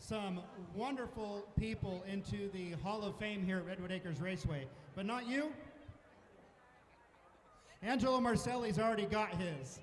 some wonderful people into the Hall of Fame here at Redwood Acres Raceway, but not you? Angelo Marcelli's already got his.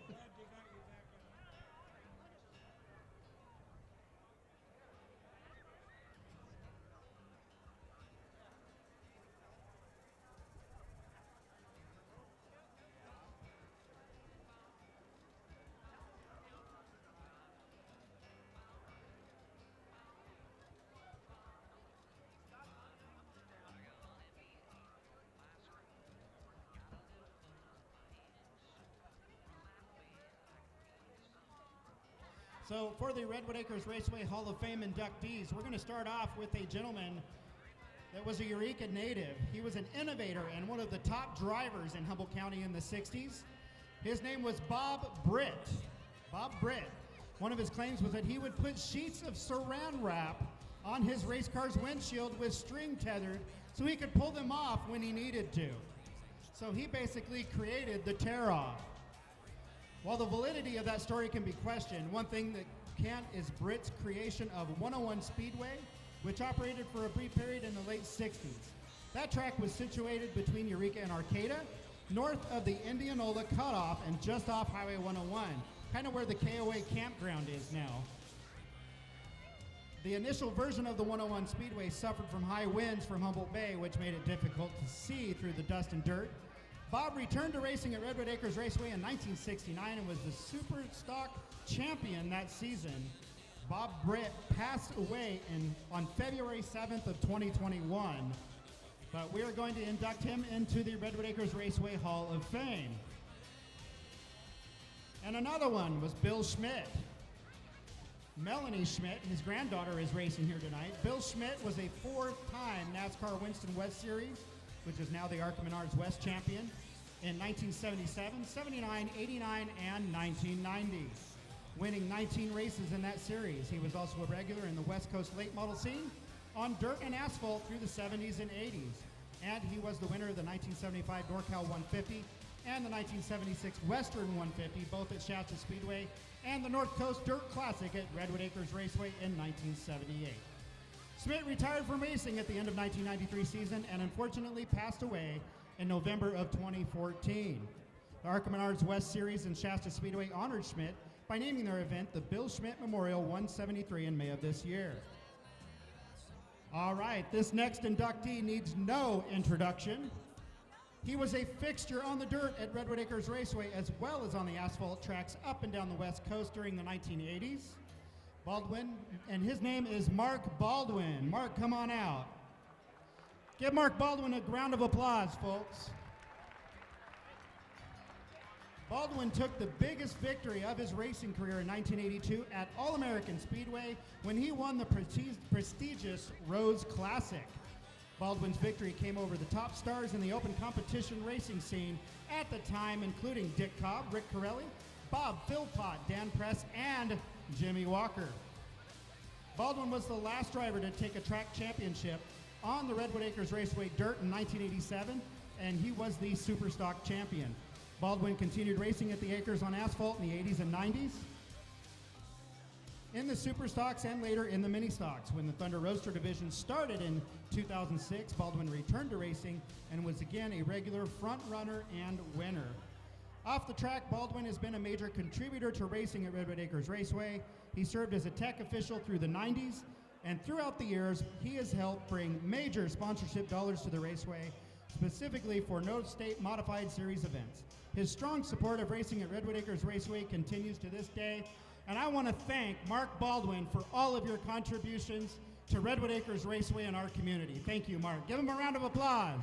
So for the Redwood Acres Raceway Hall of Fame inductees, we're going to start off with a gentleman that was a Eureka native. He was an innovator and one of the top drivers in Humboldt County in the 60s. His name was Bob Britt. Bob Britt. One of his claims was that he would put sheets of saran wrap on his race car's windshield with string tethered so he could pull them off when he needed to. So he basically created the tear-off. While the validity of that story can be questioned, one thing that can't is Britt's creation of 101 Speedway, which operated for a brief period in the late 60s. That track was situated between Eureka and Arcata, north of the Indianola Cutoff and just off Highway 101, kind of where the KOA campground is now. The initial version of the 101 Speedway suffered from high winds from Humboldt Bay, which made it difficult to see through the dust and dirt. Bob returned to racing at Redwood Acres Raceway in 1969 and was the Super Stock champion that season. Bob Britt passed away on February 7th of 2021, but we are going to induct him into the Redwood Acres Raceway Hall of Fame. And another one was Bill Schmidt. Melanie Schmidt, his granddaughter, is racing here tonight. Bill Schmidt was a four-time NASCAR Winston West Series, which is now the ARCA Menards West champion, in 1977, 79, 89, and 1990. Winning 19 races in that series. He was also a regular in the West Coast late model scene on dirt and asphalt through the 70s and 80s. And he was the winner of the 1975 NorCal 150 and the 1976 Western 150, both at Shasta Speedway, and the North Coast Dirt Classic at Redwood Acres Raceway in 1978. Schmidt retired from racing at the end of 1993 season and unfortunately passed away in November of 2014. The ARCA Menards West Series and Shasta Speedway honored Schmidt by naming their event the Bill Schmidt Memorial 173 in May of this year. All right, this next inductee needs no introduction. He was a fixture on the dirt at Redwood Acres Raceway as well as on the asphalt tracks up and down the West Coast during the 1980s. Baldwin, and his name is Mark Baldwin. Mark, come on out. Give Mark Baldwin a round of applause, folks. Baldwin took the biggest victory of his racing career in 1982 at All-American Speedway when he won the prestigious Rose Classic. Baldwin's victory came over the top stars in the open competition racing scene at the time, including Dick Cobb, Rick Corelli, Bob Philpott, Dan Press, and Jimmy Walker. Baldwin was the last driver to take a track championship on the Redwood Acres Raceway dirt in 1987, and he was the Super Stock champion. Baldwin continued racing at the Acres on asphalt in the 80s and 90s, in the Super Stocks and later in the Mini Stocks. When the Thunder Roadster division started in 2006, Baldwin returned to racing and was again a regular front runner and winner. Off the track, Baldwin has been a major contributor to racing at Redwood Acres Raceway. He served as a tech official through the 90s, and throughout the years, he has helped bring major sponsorship dollars to the raceway, specifically for Upstate modified series events. His strong support of racing at Redwood Acres Raceway continues to this day, and I want to thank Mark Baldwin for all of your contributions to Redwood Acres Raceway and our community. Thank you, Mark. Give him a round of applause.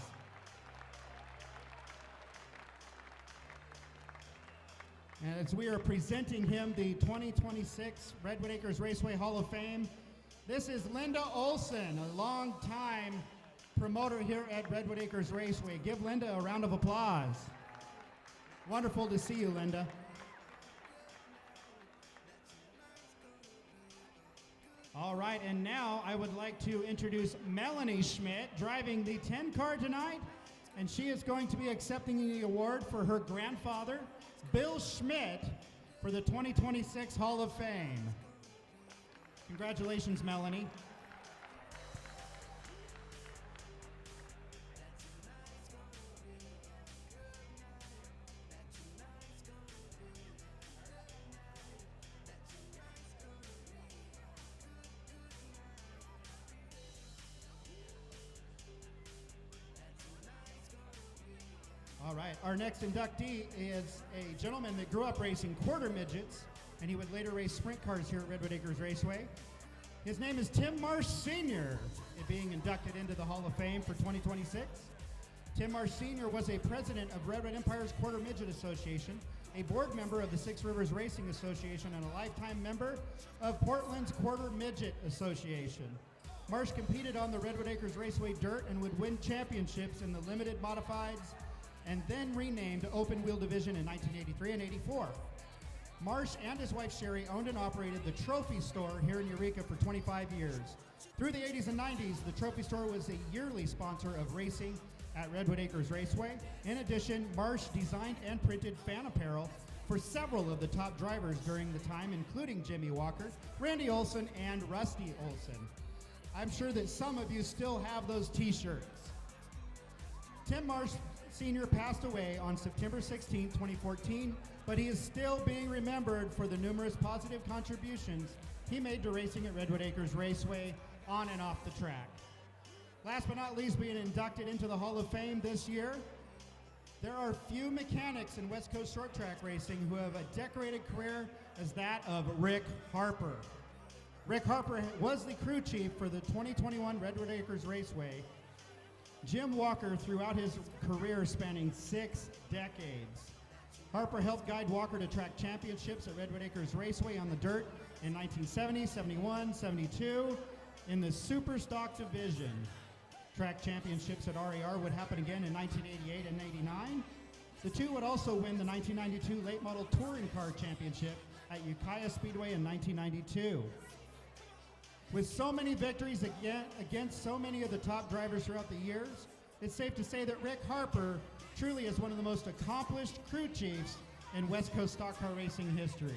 As we are presenting him the 2026 Redwood Acres Raceway Hall of Fame, this is Linda Olson, a long-time promoter here at Redwood Acres Raceway. Give Linda a round of applause. Wonderful to see you, Linda. All right, and now I would like to introduce Melanie Schmidt, driving the 10 car tonight, and she is going to be accepting the award for her grandfather, Bill Schmidt, for the 2026 Hall of Fame. Congratulations, Melanie. All right, our next inductee is a gentleman that grew up racing quarter midgets, and he would later race sprint cars here at Redwood Acres Raceway. His name is Tim Marsh Sr., being inducted into the Hall of Fame for 2026. Tim Marsh Sr. was a president of Redwood Empire's Quarter Midget Association, a board member of the Six Rivers Racing Association, and a lifetime member of Portland's Quarter Midget Association. Marsh competed on the Redwood Acres Raceway Dirt and would win championships in the limited modifieds and then renamed Open Wheel Division in 1983 and 84. Marsh and his wife Sherry owned and operated the Trophy Store here in Eureka for 25 years. Through the 80s and 90s, the Trophy Store was a yearly sponsor of racing at Redwood Acres Raceway. In addition, Marsh designed and printed fan apparel for several of the top drivers during the time, including Jimmy Walker, Randy Olson, and Rusty Olson. I'm sure that some of you still have those t-shirts. Tim Marsh Sr. passed away on September 16, 2014, but he is still being remembered for the numerous positive contributions he made to racing at Redwood Acres Raceway on and off the track. Last but not least, being inducted into the Hall of Fame this year, there are few mechanics in West Coast short track racing who have a decorated career as that of Rick Harper. Rick Harper was the crew chief for the 2021 Redwood Acres Raceway. Jim Walker throughout his career spanning 6 decades. Harper helped guide Walker to track championships at Redwood Acres Raceway on the dirt in 1970, 71, 72 in the Super Stock Division. Track championships at RAR would happen again in 1988 and 89. The two would also win the 1992 Late Model Touring Car Championship at Ukiah Speedway in 1992. With so many victories against so many of the top drivers throughout the years, it's safe to say that Rick Harper truly is one of the most accomplished crew chiefs in West Coast stock car racing history.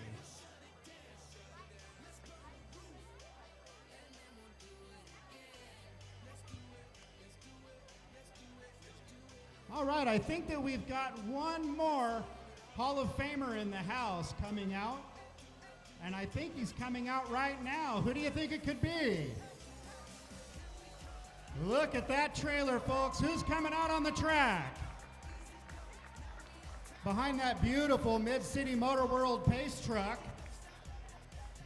All right, I think that we've got one more Hall of Famer in the house coming out. And I think he's coming out right now. Who do you think it could be? Look at that trailer, folks. Who's coming out on the track? Behind that beautiful Mid-City Motor World pace truck,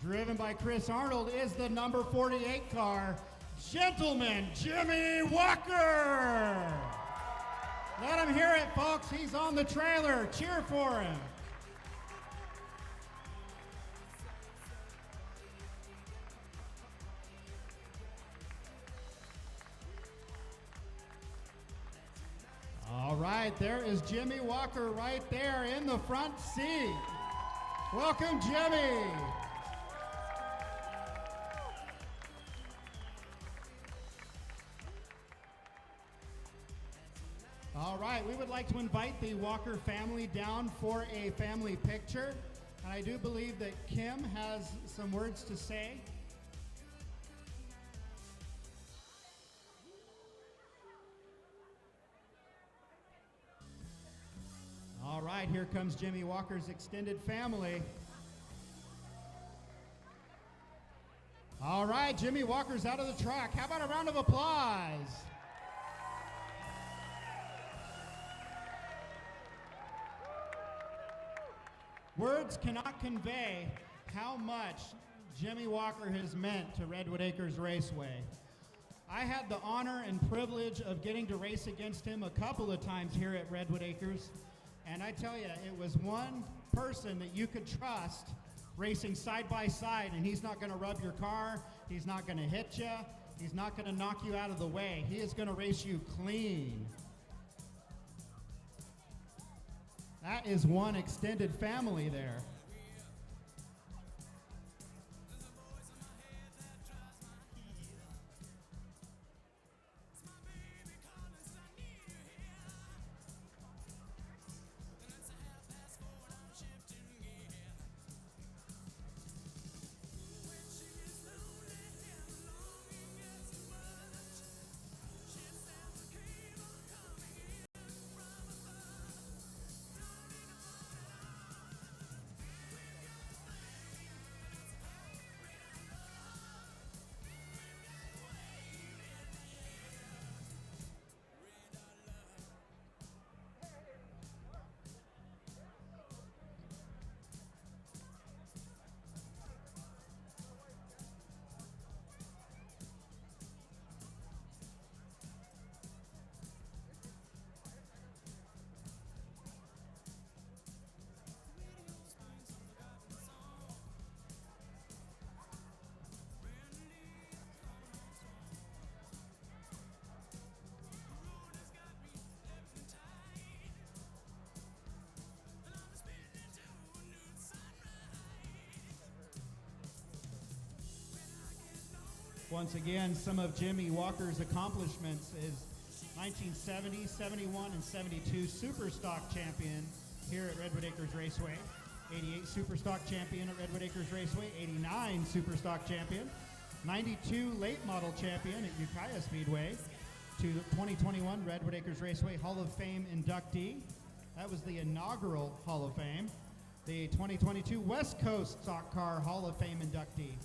driven by Chris Arnold, is the number 48 car, Gentleman Jimmy Walker. Let him hear it, folks. He's on the trailer. Cheer for him. All right, there is Jimmy Walker right there in the front seat. Welcome, Jimmy. All right, we would like to invite the Walker family down for a family picture. And I do believe that Kim has some words to say. All right, here comes Jimmy Walker's extended family. All right, Jimmy Walker's out of the track. How about a round of applause? Words cannot convey how much Jimmy Walker has meant to Redwood Acres Raceway. I had the honor and privilege of getting to race against him a couple of times here at Redwood Acres. And I tell you, it was one person that you could trust racing side by side, and he's not going to rub your car, he's not going to hit you, he's not going to knock you out of the way. He is going to race you clean. That is one extended family there. Once again, some of Jimmy Walker's accomplishments is 1970, 71, and 72 Super Stock champion here at Redwood Acres Raceway. 88 Super Stock champion at Redwood Acres Raceway. 89 Super Stock champion. 92 late model champion at Ukiah Speedway. To 2021 Redwood Acres Raceway Hall of Fame inductee. That was the inaugural Hall of Fame. The 2022 West Coast Stock Car Hall of Fame inductee.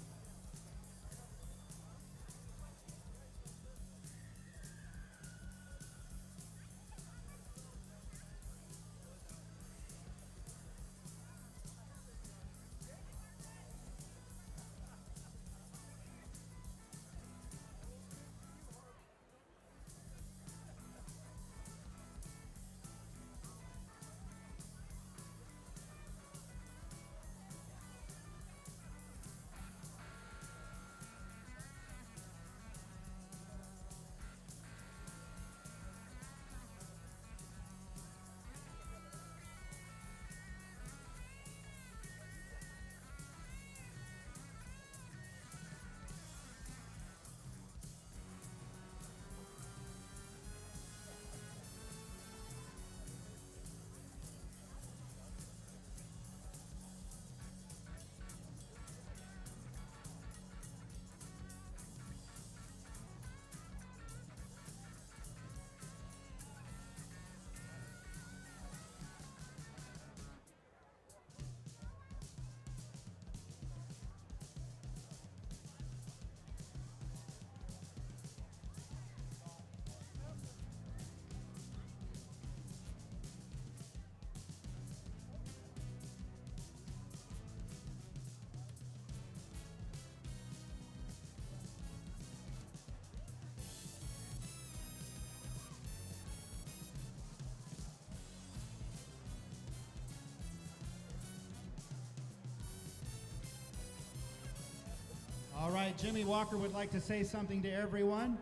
All right, Jimmy Walker would like to say something to everyone.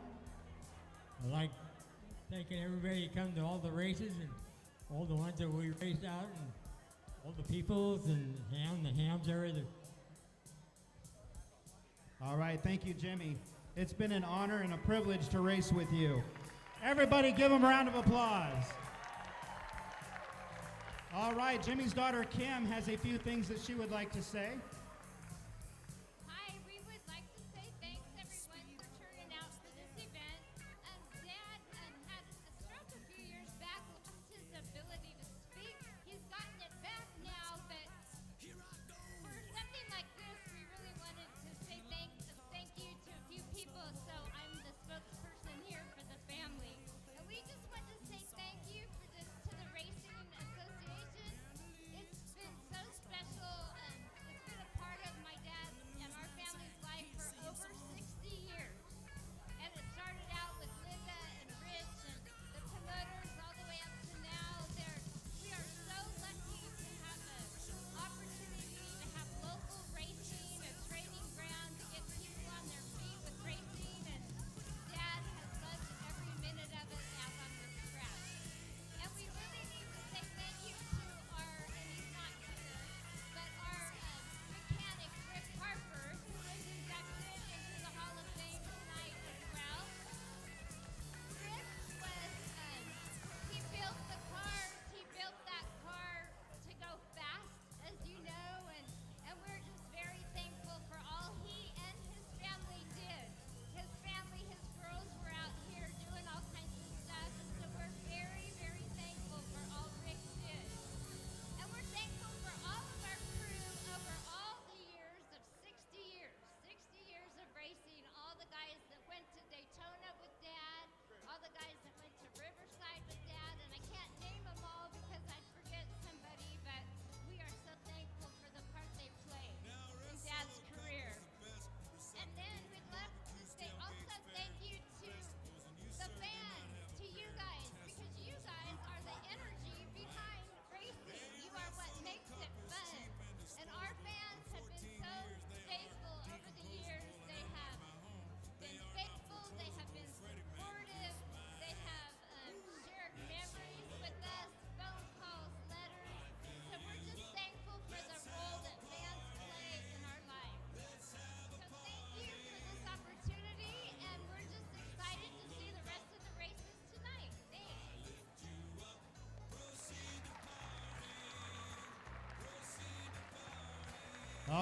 I like thanking everybody to come to all the races and all the ones that we raced out and all the peoples and the hams everything. All right, thank you, Jimmy. It's been an honor and a privilege to race with you. Everybody give him a round of applause. All right, Jimmy's daughter Kim has a few things that she would like to say.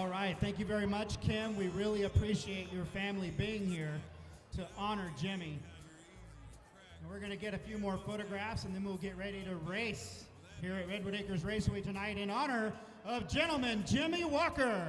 All right, thank you very much, Kim. We really appreciate your family being here to honor Jimmy. And we're going to get a few more photographs, and then we'll get ready to race here at Redwood Acres Raceway tonight in honor of gentleman Jimmy Walker.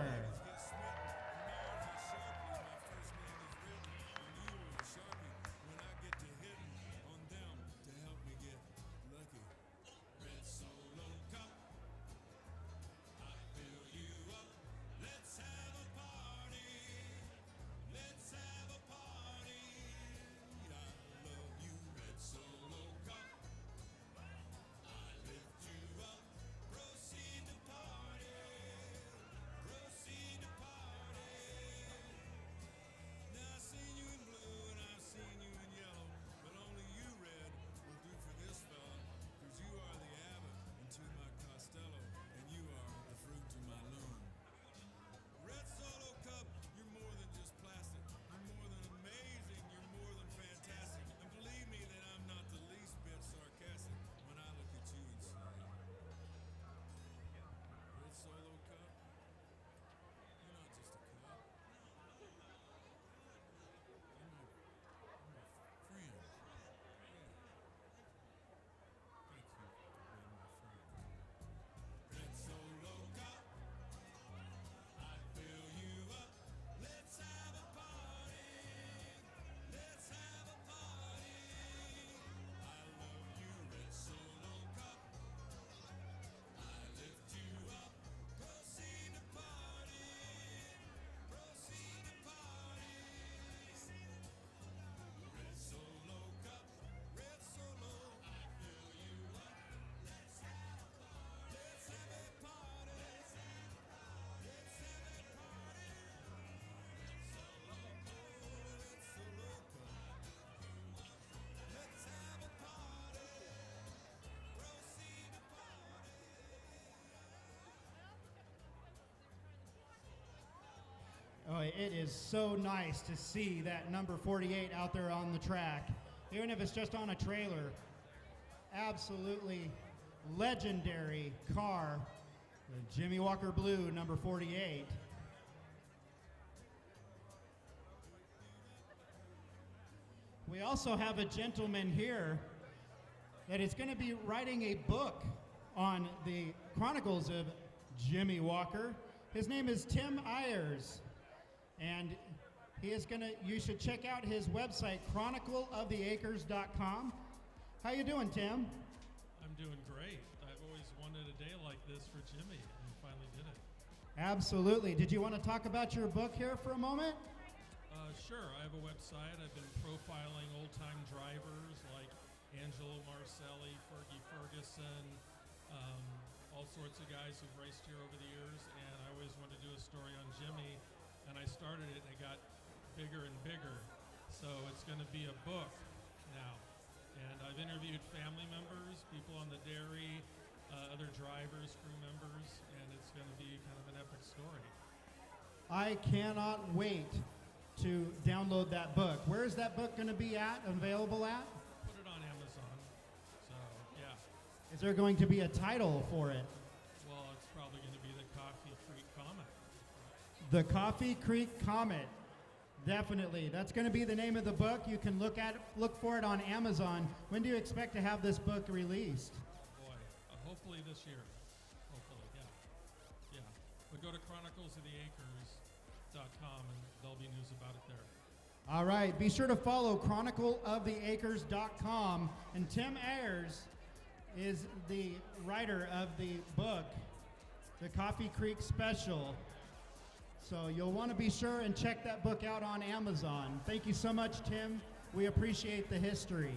Oh, it is so nice to see that number 48 out there on the track, even if it's just on a trailer. Absolutely legendary car, the Jimmy Walker Blue, number 48. We also have a gentleman here that is going to be writing a book on the chronicles of Jimmy Walker. His name is Tim Ayers. And he is you should check out his website, chronicleoftheacres.com. How you doing, Tim? I'm doing great. I've always wanted a day like this for Jimmy, and finally did it. Absolutely. Did you want to talk about your book here for a moment? Sure. I have a website. I've been profiling old-time drivers like Angelo Marcelli, Fergie Ferguson, all sorts of guys who've raced here over the years, and I always wanted to do a story on Jimmy. And I started it, and it got bigger and bigger. So it's going to be a book now. And I've interviewed family members, people on the dairy, other drivers, crew members, and it's going to be kind of an epic story. I cannot wait to download that book. Where is that book going to be available at? Put it on Amazon. So, yeah. Is there going to be a title for it? Well, it's probably going to be the Coffee Creek Comet. The Coffee Creek Comet. Definitely. That's going to be the name of the book. You can look for it on Amazon. When do you expect to have this book released? Boy, hopefully this year. Hopefully, yeah. Yeah. But go to chroniclesoftheacres.com and there'll be news about it there. All right. Be sure to follow chronicleoftheacres.com. And Tim Ayers is the writer of the book, The Coffee Creek Special. So you'll want to be sure and check that book out on Amazon. Thank you so much, Tim. We appreciate the history.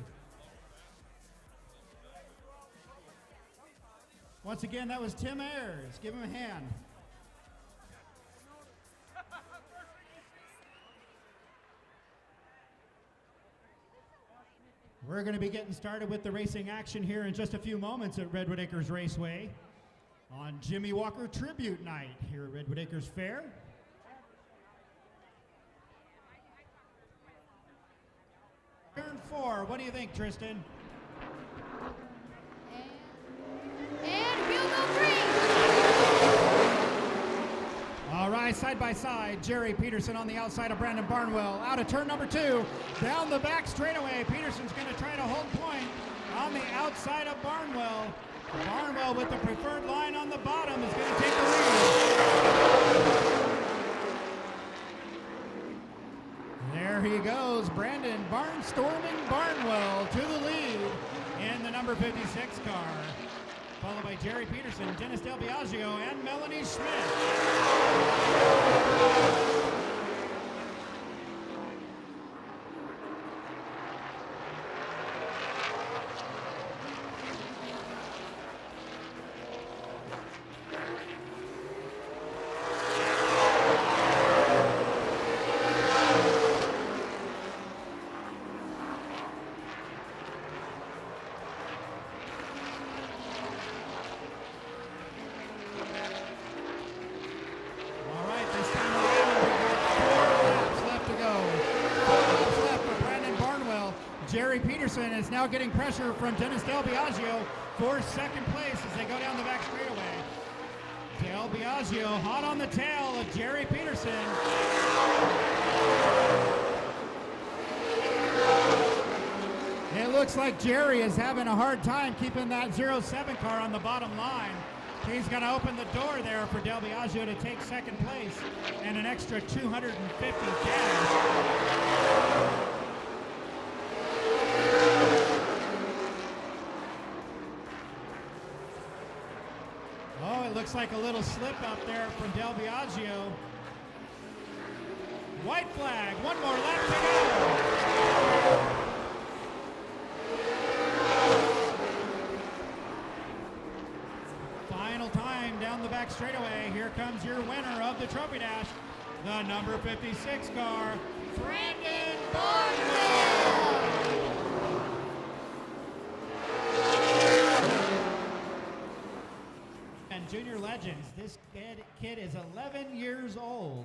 Once again, that was Tim Ayers. Give him a hand. We're going to be getting started with the racing action here in just a few moments at Redwood Acres Raceway on Jimmy Walker Tribute Night here at Redwood Acres Fair. Turn 4. What do you think, Tristan? And we'll go green. All right, side by side. Jerry Peterson on the outside of Brandon Barnwell. Out of turn number 2. Down the back straightaway. Peterson's going to try to hold point on the outside of Barnwell. Barnwell with the preferred line on the bottom is going to take the lead. There he goes. Brandon Barnstorming Barnwell to the lead in the number 56 car. Followed by Jerry Peterson, Dennis Del Biagio, and Melanie Schmidt. Jerry Peterson is now getting pressure from Dennis Del Biagio for second place as they go down the back straightaway. Del Biagio hot on the tail of Jerry Peterson. It looks like Jerry is having a hard time keeping that 07 car on the bottom line. He's going to open the door there for Del Biagio to take second place and an extra 250 cash. Looks like a little slip up there from Del Biagio. White flag, one more lap to go. Final time down the back straightaway. Here comes your winner of the Trophy Dash, the number 56 car, Brandon Barnwell. Junior Legends. This kid is 11 years old.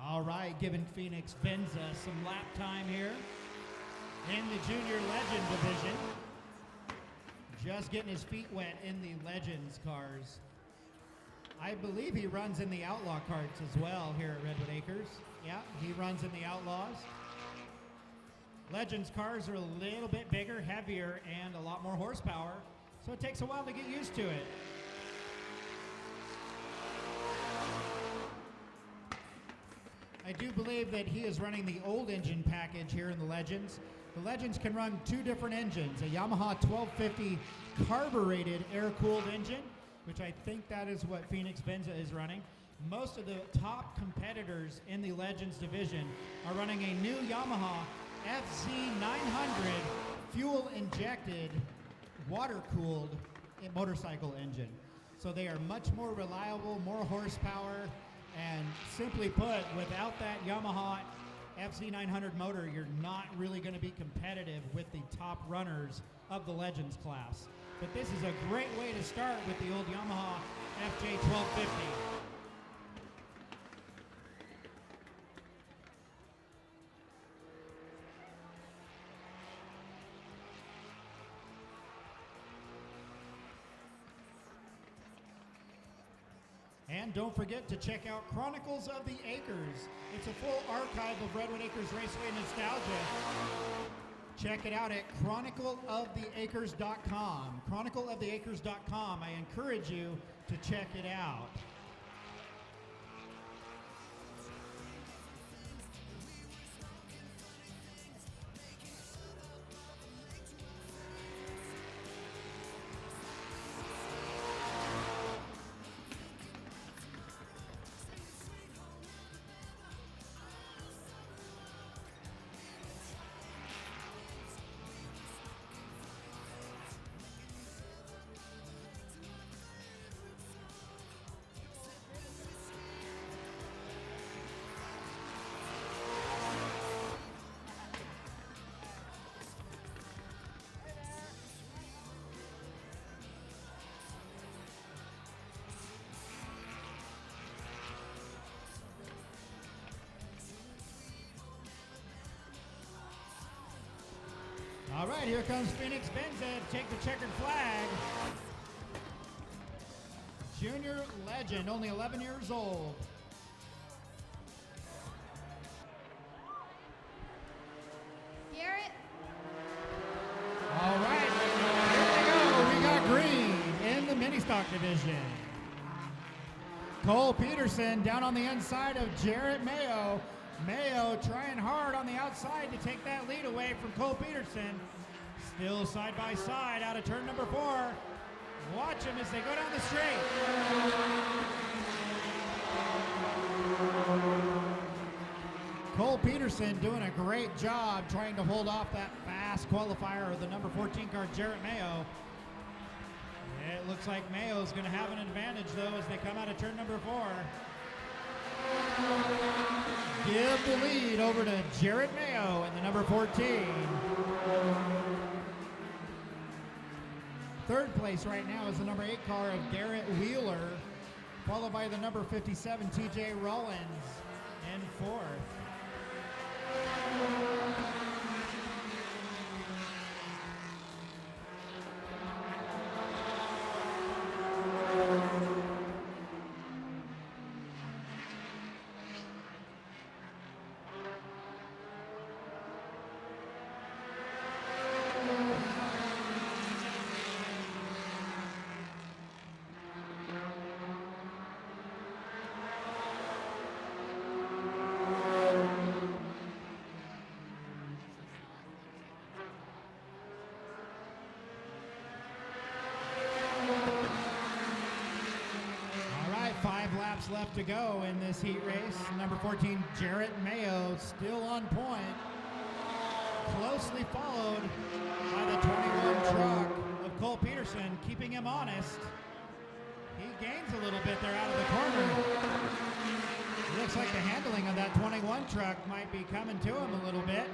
All right, giving Phoenix Benza some lap time here in the Junior Legend division. Just getting his feet wet in the Legends cars. I believe he runs in the Outlaw carts as well here at Redwood Acres. Yeah, he runs in the Outlaws. Legends cars are a little bit bigger, heavier, and a lot more horsepower, so it takes a while to get used to it. I do believe that he is running the old engine package here in the Legends. The Legends can run 2 different engines, a Yamaha 1250 carbureted air-cooled engine, which I think that is what Phoenix Benza is running. Most of the top competitors in the Legends division are running a new Yamaha FZ900 fuel-injected, water-cooled motorcycle engine. So they are much more reliable, more horsepower, and simply put, without that Yamaha FZ900 motor, you're not really going to be competitive with the top runners of the Legends class. But this is a great way to start with the old Yamaha FJ1250. And don't forget to check out Chronicles of the Acres. It's a full archive of Redwood Acres Raceway nostalgia. Check it out at chronicleoftheacres.com. Chronicleoftheacres.com. I encourage you to check it out. All right, here comes Phoenix Benza to take the checkered flag. Junior legend, only 11 years old. Garrett. All right, here we go. We got green in the mini stock division. Cole Peterson down on the inside of Jarrett Mayo. Mayo trying hard on the outside to take that lead away from Cole Peterson. Still side by side out of turn number 4. Watch them as they go down the straight. Cole Peterson doing a great job trying to hold off that fast qualifier of the number 14 car, Jarrett Mayo. It looks like Mayo's going to have an advantage, though, as they come out of turn number 4. Give the lead over to Jarrett Mayo in the number 14. Third place right now is the number 8 car of Garrett Wheeler, followed by the number 57 TJ Rollins in 4th. Left to go in this heat race. Number 14, Jarrett Mayo, still on point. Closely followed by the 21 truck of Cole Peterson, keeping him honest. He gains a little bit there out of the corner. It looks like the handling of that 21 truck might be coming to him a little bit.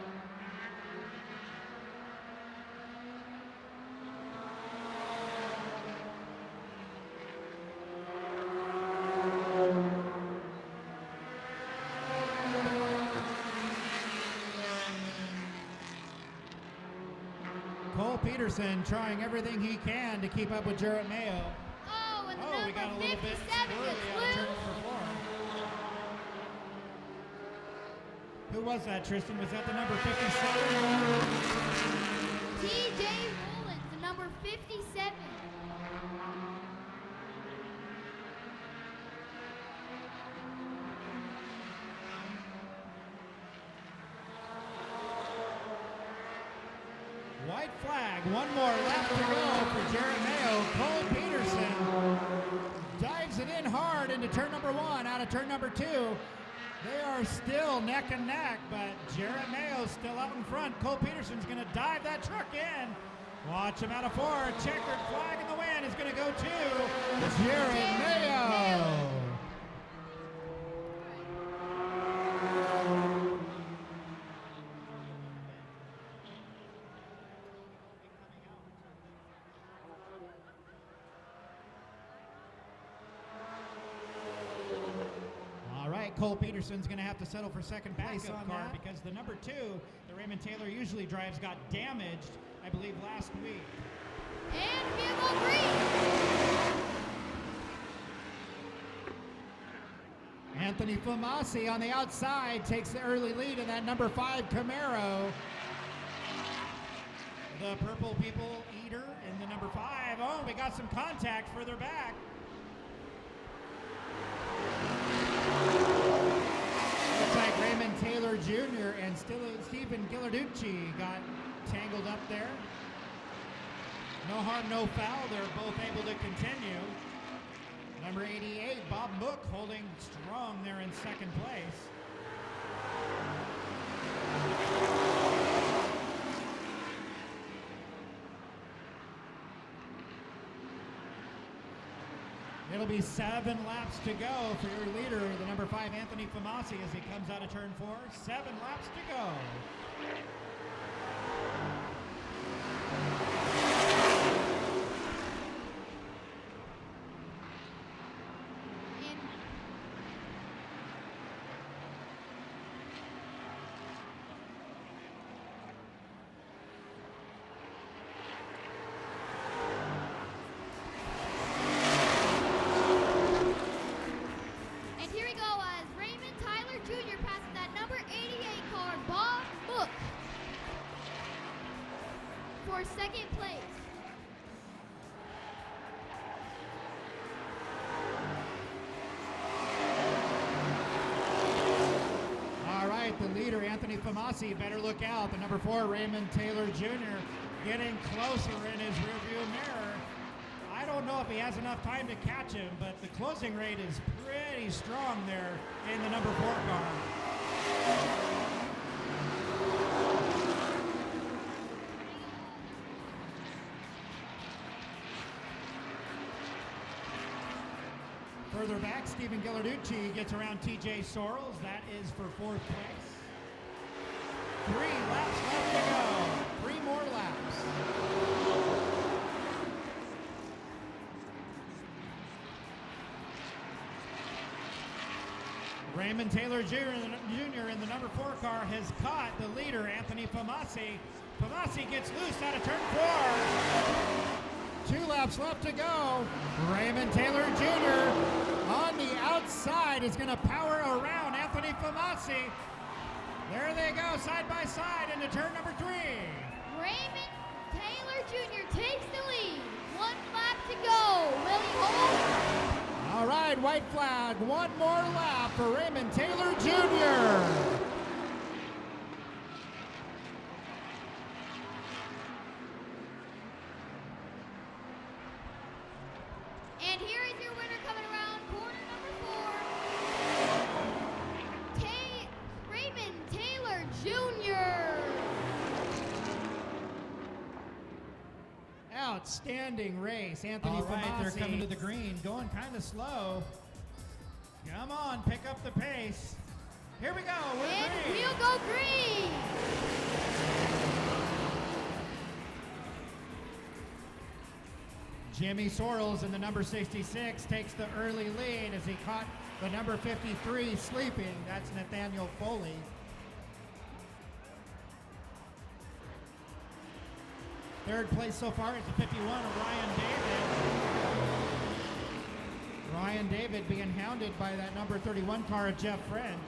Peterson trying everything he can to keep up with Jarrett Mayo. Oh, and we got a little bit squirrely out of turn number 4. Who was that, Tristan? Was that the number 57? TJ Rollins, the number 57. White flag, one more left to go for Jarrett Mayo. Cole Peterson dives it in hard into turn number 1, out of turn number 2. They are still neck and neck, but Jarrett Mayo's still out in front. Cole Peterson's going to dive that truck in. Watch him out of 4. Checkered flag in the wind is going to go to Jarrett Mayo. Cole Peterson's going to have to settle for second place on car because the number 2 that Raymond Taylor usually drives got damaged, I believe, last week. And vehicle green. Anthony Famasi on the outside takes the early lead in that number 5 Camaro. The Purple People Eater in the number 5. Oh, we got some contact further back. Looks like Raymond Taylor Jr. and Stephen Ghilarducci got tangled up there. No harm, no foul. They're both able to continue. Number 88, Bob Mook, holding strong there in second place. It'll be 7 laps to go for your leader, the number 5, Anthony Famasi, as he comes out of turn 4. 7 laps to go. for second place. All right, the leader, Anthony Famasi, better look out. The number 4, Raymond Taylor Jr., getting closer in his rearview mirror. I don't know if he has enough time to catch him, but the closing rate is pretty strong there in the number 4 car. Further back, Stephen Ghilarducci gets around TJ Sorrells. That is for 4th place. 3 laps left to go. 3 more laps. Raymond Taylor Jr. in the number 4 car has caught the leader, Anthony Famasi. Famasi gets loose out of turn 4. 2 laps left to go. Raymond Taylor Jr. on the outside is going to power around Anthony Famasi. There they go, side by side into turn number 3. Raymond Taylor Jr. takes the lead. 1 lap to go. Will he hold? All right, white flag. 1 more lap for Raymond Taylor Jr. And here is your winner coming around corner number 4. Raymond Taylor Jr. Outstanding race, Anthony All right, Famasi. they're coming to the green, going kind of slow. Come on, pick up the pace. Here we go, we're And green. we'll go green. Jimmy Sorrells in the number 66 takes the early lead as he caught the number 53 sleeping. That's Nathaniel Foley. Third place so far is the 51 of Ryan David. Ryan David being hounded by that number 31 car of Jeff French.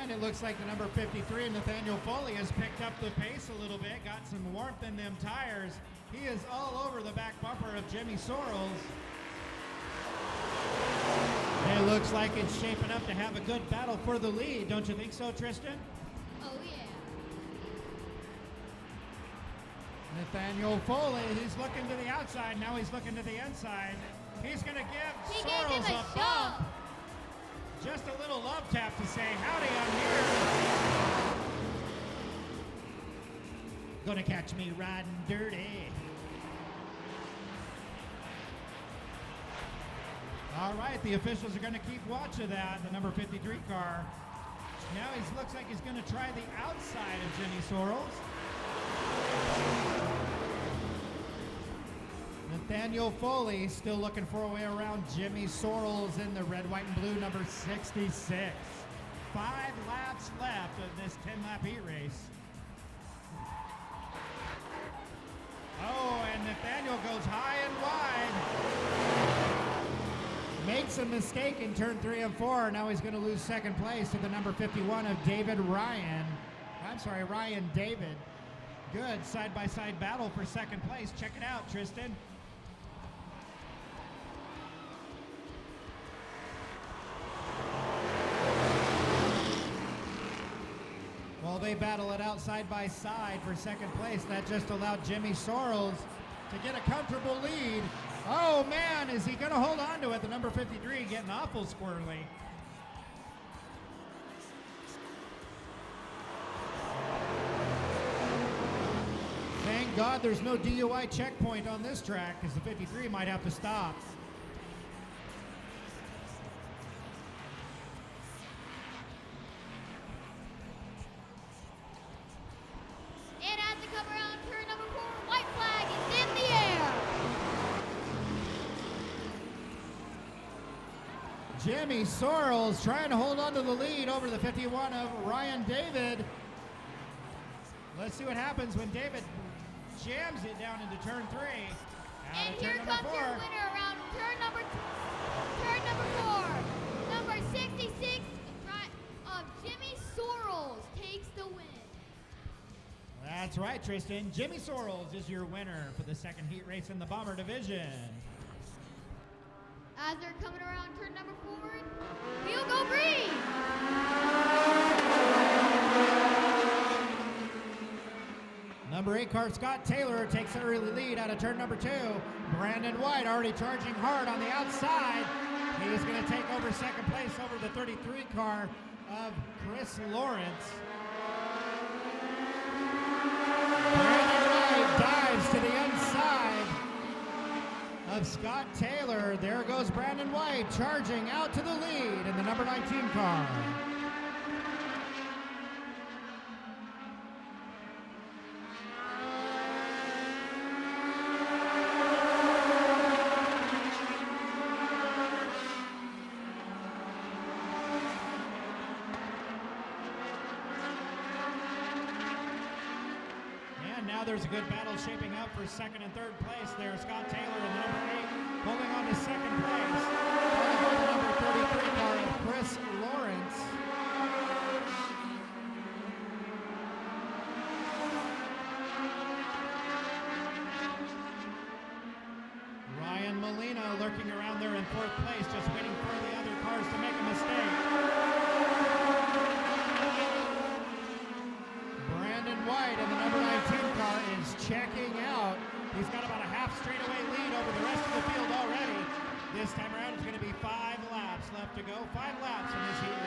And it looks like the number 53, Nathaniel Foley, has picked up the pace a little bit, got some warmth in them tires. He is all over the back bumper of Jimmy Sorrells. It looks like it's shaping up to have a good battle for the lead. Don't you think so, Tristan? Oh, yeah. Nathaniel Foley, he's looking to the outside. Now he's looking to the inside. He's going to give He gave him Sorrells a a bump. shove. Just a little love tap to say, howdy, I'm here. Gonna catch me riding dirty. All right, the officials are gonna keep watch of that. The number 53 car. Now he looks like he's gonna try the outside of Jimmy Sorrells. Nathaniel Foley still looking for a way around Jimmy Sorrells in the red, white, and blue number 66. 5 laps left of this 10-lap heat race. Oh, and Nathaniel goes high and wide. Makes a mistake in turn 3 and 4. Now he's going to lose second place to the number 51 of Ryan David. Good side-by-side battle for second place. Check it out, Tristan. Well, they battle it out side by side for second place. That just allowed Jimmy Sorrells to get a comfortable lead. Oh man, is he gonna hold on to it? The number 53 getting awful squirrely. Thank God there's no DUI checkpoint on this track because the 53 might have to stop. And as they come around turn number 4, white flag is in the air. Jimmy Sorrells trying to hold on to the lead over the 51 of Ryan David. Let's see what happens when David jams it down into turn 3. And here comes your winner around turn number 4. Number 66 of Jimmy Sorrells takes the win. That's right, Tristan. Jimmy Sorrells is your winner for the second heat race in the Bomber division. As they're coming around turn number 4, we'll go green. Number 8 car, Scott Taylor, takes the early lead out of turn number 2. Brandon White already charging hard on the outside. He's going to take over second place over the 33 car of Chris Lawrence. Brandon White dives to the inside of Scott Taylor. There goes Brandon White charging out to the lead in the number 19 car. There's a good battle shaping up for second and third place there. Scott Taylor in the number 8 holding on to second place. Followed by the number 33 car of Chris Lawrence. Ryan Molina lurking around there in fourth place, just waiting for the other cars to make a mistake. Brandon White in the number 19 car is checking out. He's got about a half straightaway lead over the rest of the field already. This time around it's going to be 5 laps left to go. 5 laps in this heat race.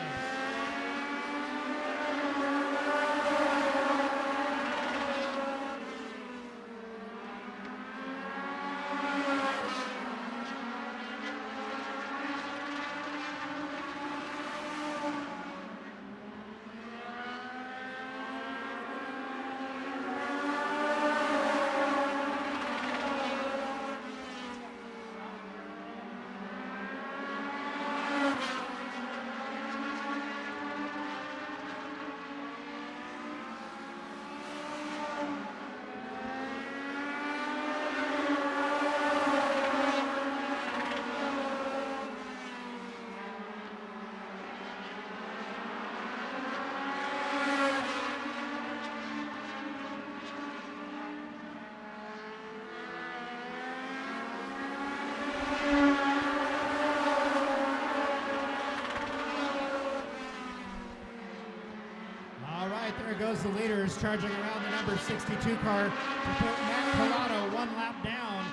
Goes the leaders charging around the number 62 car to put Matt Collado 1 lap down.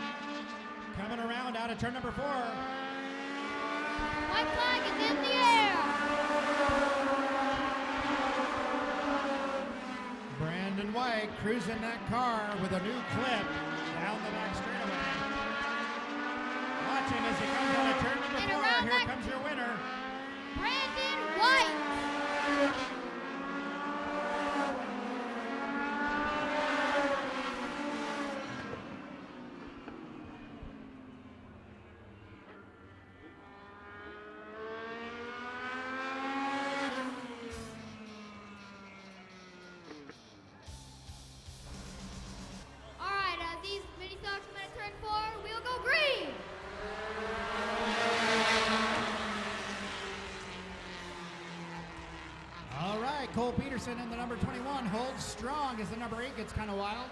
Coming around out of turn number 4. White flag is in the air. Brandon White cruising that car with a new clip down the back straightaway. Watch him as he comes out of turn number 4. Here comes your winner, Brandon White. Cole Peterson in the number 21 holds strong as the number 8 gets kind of wild.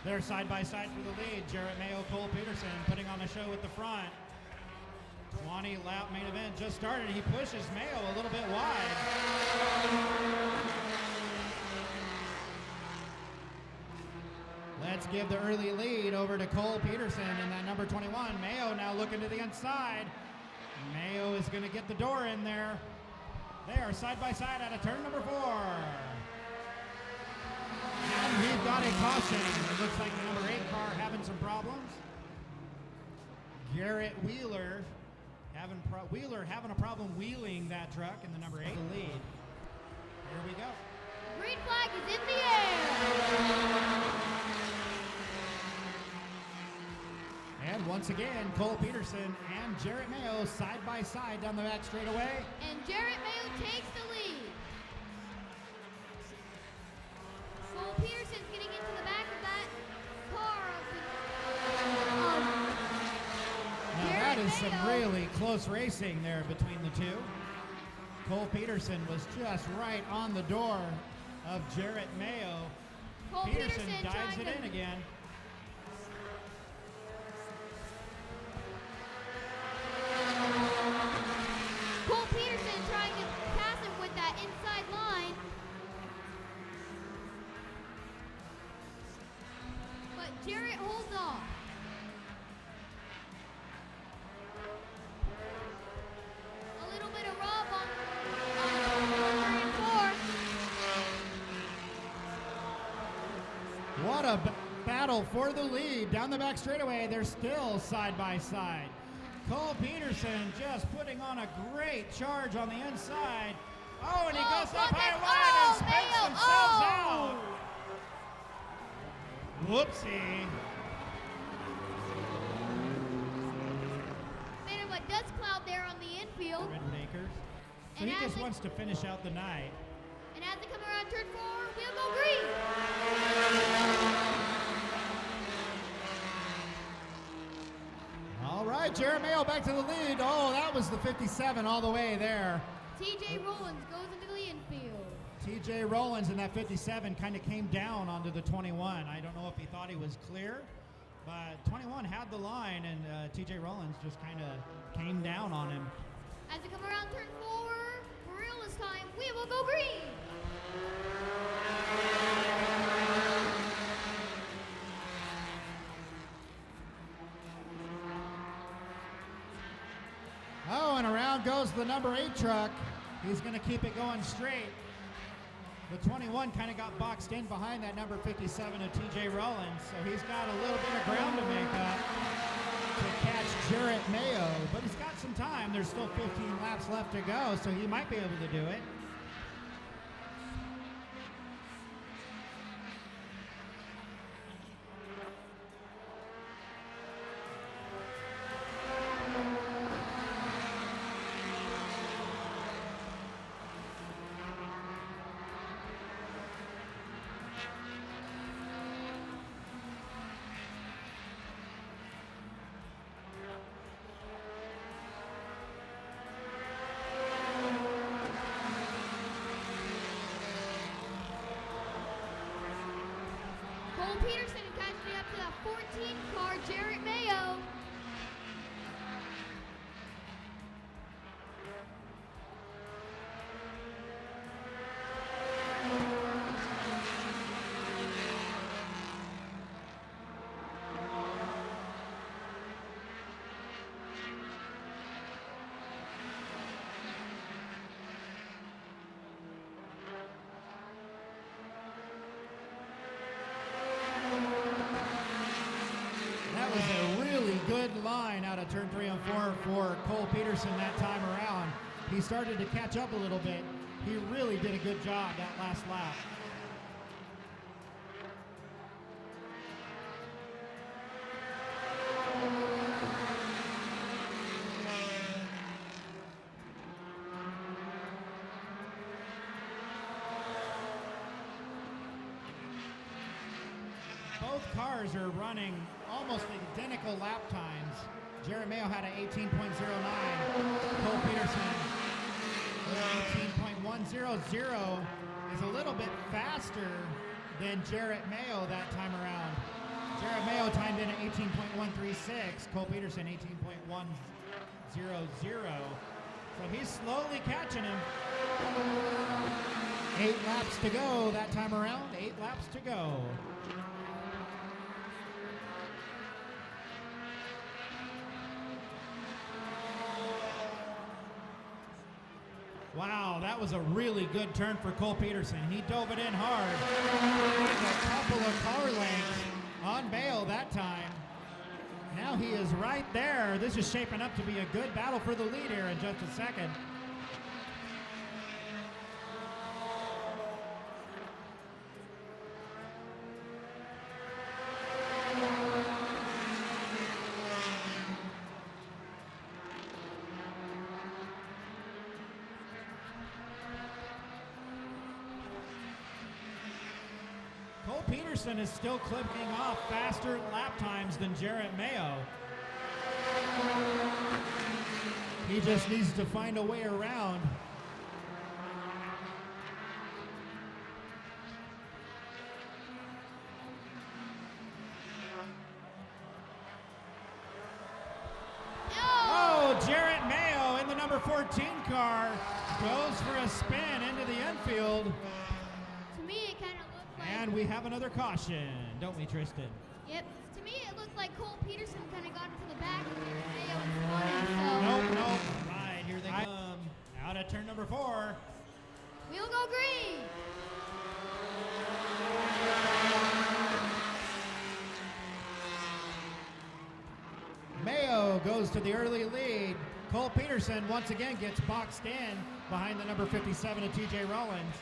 They're side by side for the lead. Jarrett Mayo, Cole Peterson putting on the show at the front. 20 lap main event just started. He pushes Mayo a little bit wide. Let's give the early lead over to Cole Peterson in that number 21. Mayo now looking to the inside. Mayo is going to get the door in there. They are side by side out of turn number 4. And we've got a caution. It looks like the number 8 car having some problems. Garrett Wheeler having a problem wheeling that truck in the number 8 lead. Here we go. Green flag is in the air. And once again, Cole Peterson and Jarrett Mayo side by side down the back straightaway. And Jarrett Mayo takes the lead. Cole Peterson's getting into the back of that car. Now that is some really close racing there between the two. Cole Peterson was just right on the door of Jarrett Mayo. Cole Peterson dives trying it to- in again. Cole Peterson trying to pass him with that inside line. But Jarrett holds off. A little bit of rub on 3 and 4. What a battle for the lead. Down the back straightaway, they're still side by side. Cole Peterson just putting on a great charge on the inside. Oh, and he goes up high and wide and spins themselves out. Whoopsie. Bit of a dust cloud there on the infield. Redwood Acres. So And he as just they- wants to finish out the night. And as they come around turn 4, we'll go green. All right, Jarrett Mayo back to the lead. Oh, that was the 57 all the way there. TJ Rollins goes into the infield. TJ Rollins in that 57 kind of came down onto the 21. I don't know if he thought he was clear, but 21 had the line, and TJ Rollins just kind of came down on him. As they come around turn 4, for real this time, we will go green. Oh, and around goes the number 8 truck. He's going to keep it going straight. The 21 kind of got boxed in behind that number 57 of TJ Rollins, so he's got a little bit of ground to make up to catch Jarrett Mayo, but he's got some time. There's still 15 laps left to go, so he might be able to do it. Cole Peterson catching up to that 14 car, Jarrett Mayo. That was a really good line out of turn 3 and 4 for Cole Peterson that time around. He started to catch up a little bit. He really did a good job that last lap. Both cars are running almost identical lap times. Jarrett Mayo had an 18.09. Cole Peterson with 18.100 is a little bit faster than Jarrett Mayo that time around. Jarrett Mayo timed in at 18.136. Cole Peterson 18.100. So he's slowly catching him. 8 laps to go that time around. 8 laps to go. Wow, that was a really good turn for Cole Peterson. He dove it in hard. A couple of car lengths on Mayo that time. Now he is right there. This is shaping up to be a good battle for the lead here in just a second. Peterson is still clicking off faster lap times than Jarrett Mayo. He just needs to find a way around. Oh, Jarrett Mayo in the number 14 car goes for a spin into the infield. To me, it kind of looked like. And we have another caution, don't we, Tristan? Yep. To me, it looked like Cole Peterson kind of got into the back of Mayo and spun. Nope. Right, here they come. Out of turn number 4. We'll go green. Mayo goes to the early lead. Cole Peterson once again gets boxed in behind the number 57 of TJ Rollins.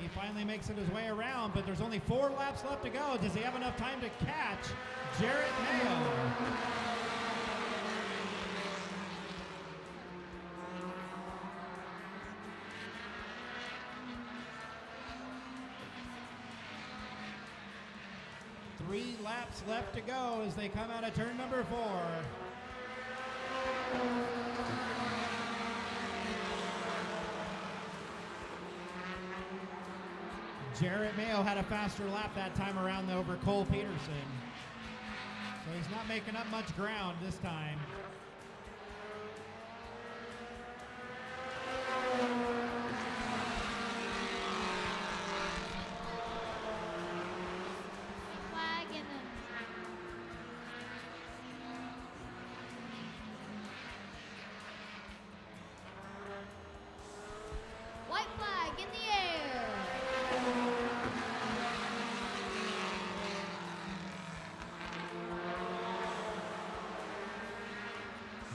He finally makes it his way around, but there's only 4 laps left to go. Does he have enough time to catch Jarrett Mayo? Three laps left to go as they come out of turn number 4. Jarrett Mayo had a faster lap that time around over Cole Peterson. So he's not making up much ground this time. Flag and then. White flag in the air.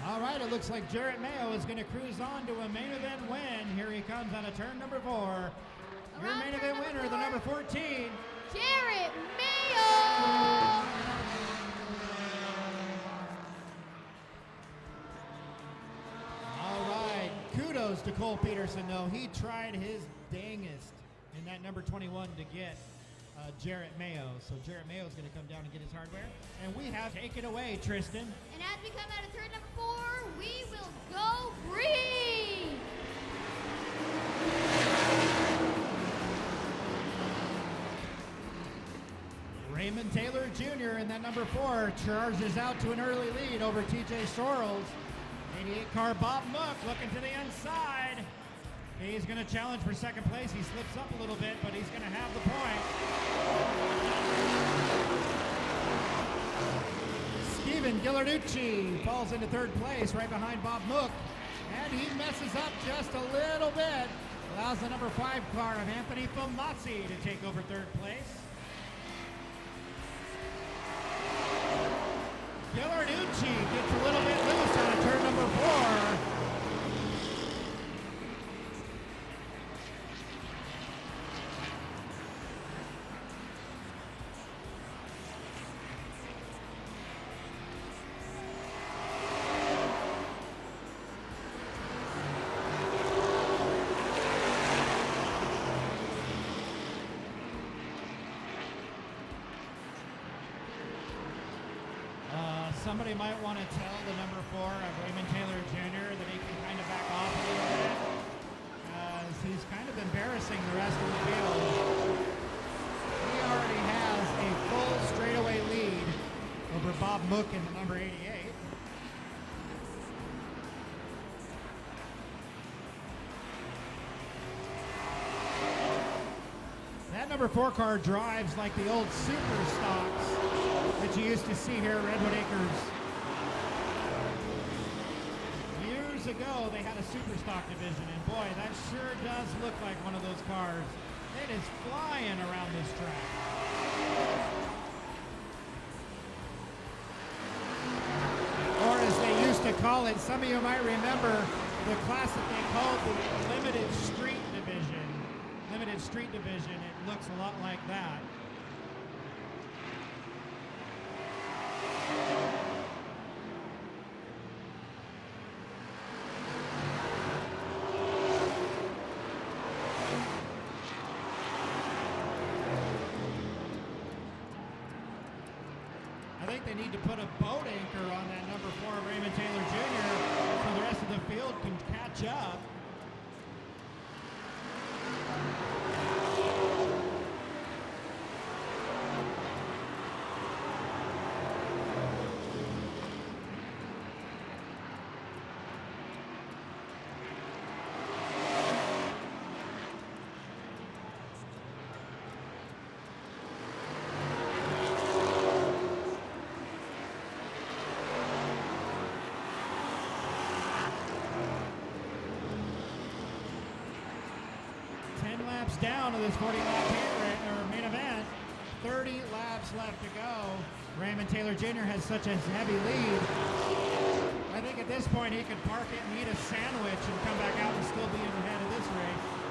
All right, it looks like Jarrett Mayo is going to cruise on to a main event win. Here he comes out of turn number 4. Your Around main turn event number winner, the 4. number 14. Jarrett Mayo. All right, kudos to Cole Peterson, though. He tried his dangest in that number 21 to get Jarrett Mayo. So Jarrett Mayo is going to come down and get his hardware. And we have take it away, Tristan. And as we come out of turn number 4, we will go green. Raymond Taylor Jr. in that number 4 charges out to an early lead over TJ Sorrells. 88 car Bob Mook looking to the inside. He's going to challenge for second place. He slips up a little bit, but he's going to have the point. Steven Ghilarducci falls into third place right behind Bob Mook. And he messes up just a little bit. Allows the number 5 car of Anthony Fomazzi to take over third place. Ghilarducci gets a little bit loose out of turn number 4. Somebody might want to tell the number 4 of Raymond Taylor Jr. that he can kind of back off a little bit, as he's kind of embarrassing the rest of the field. He already has a full straightaway lead over Bob Mook in the number 88. That number 4 car drives like the old super stocks that you used to see here at Redwood Acres. Years ago, they had a super stock division, and boy, that sure does look like one of those cars. It is flying around this track. Or as they used to call it, some of you might remember the class that they called the Limited Street Division. Limited Street Division, it looks a lot like that. they need to put a boat anchor on that number 4, Raymond Taylor Jr., so the rest of the field can catch up. Down to this 40-lap main event. 30 laps left to go. Raymond Taylor Jr. has such a heavy lead. I think at this point he could park it and eat a sandwich and come back out and still be in the head of this race.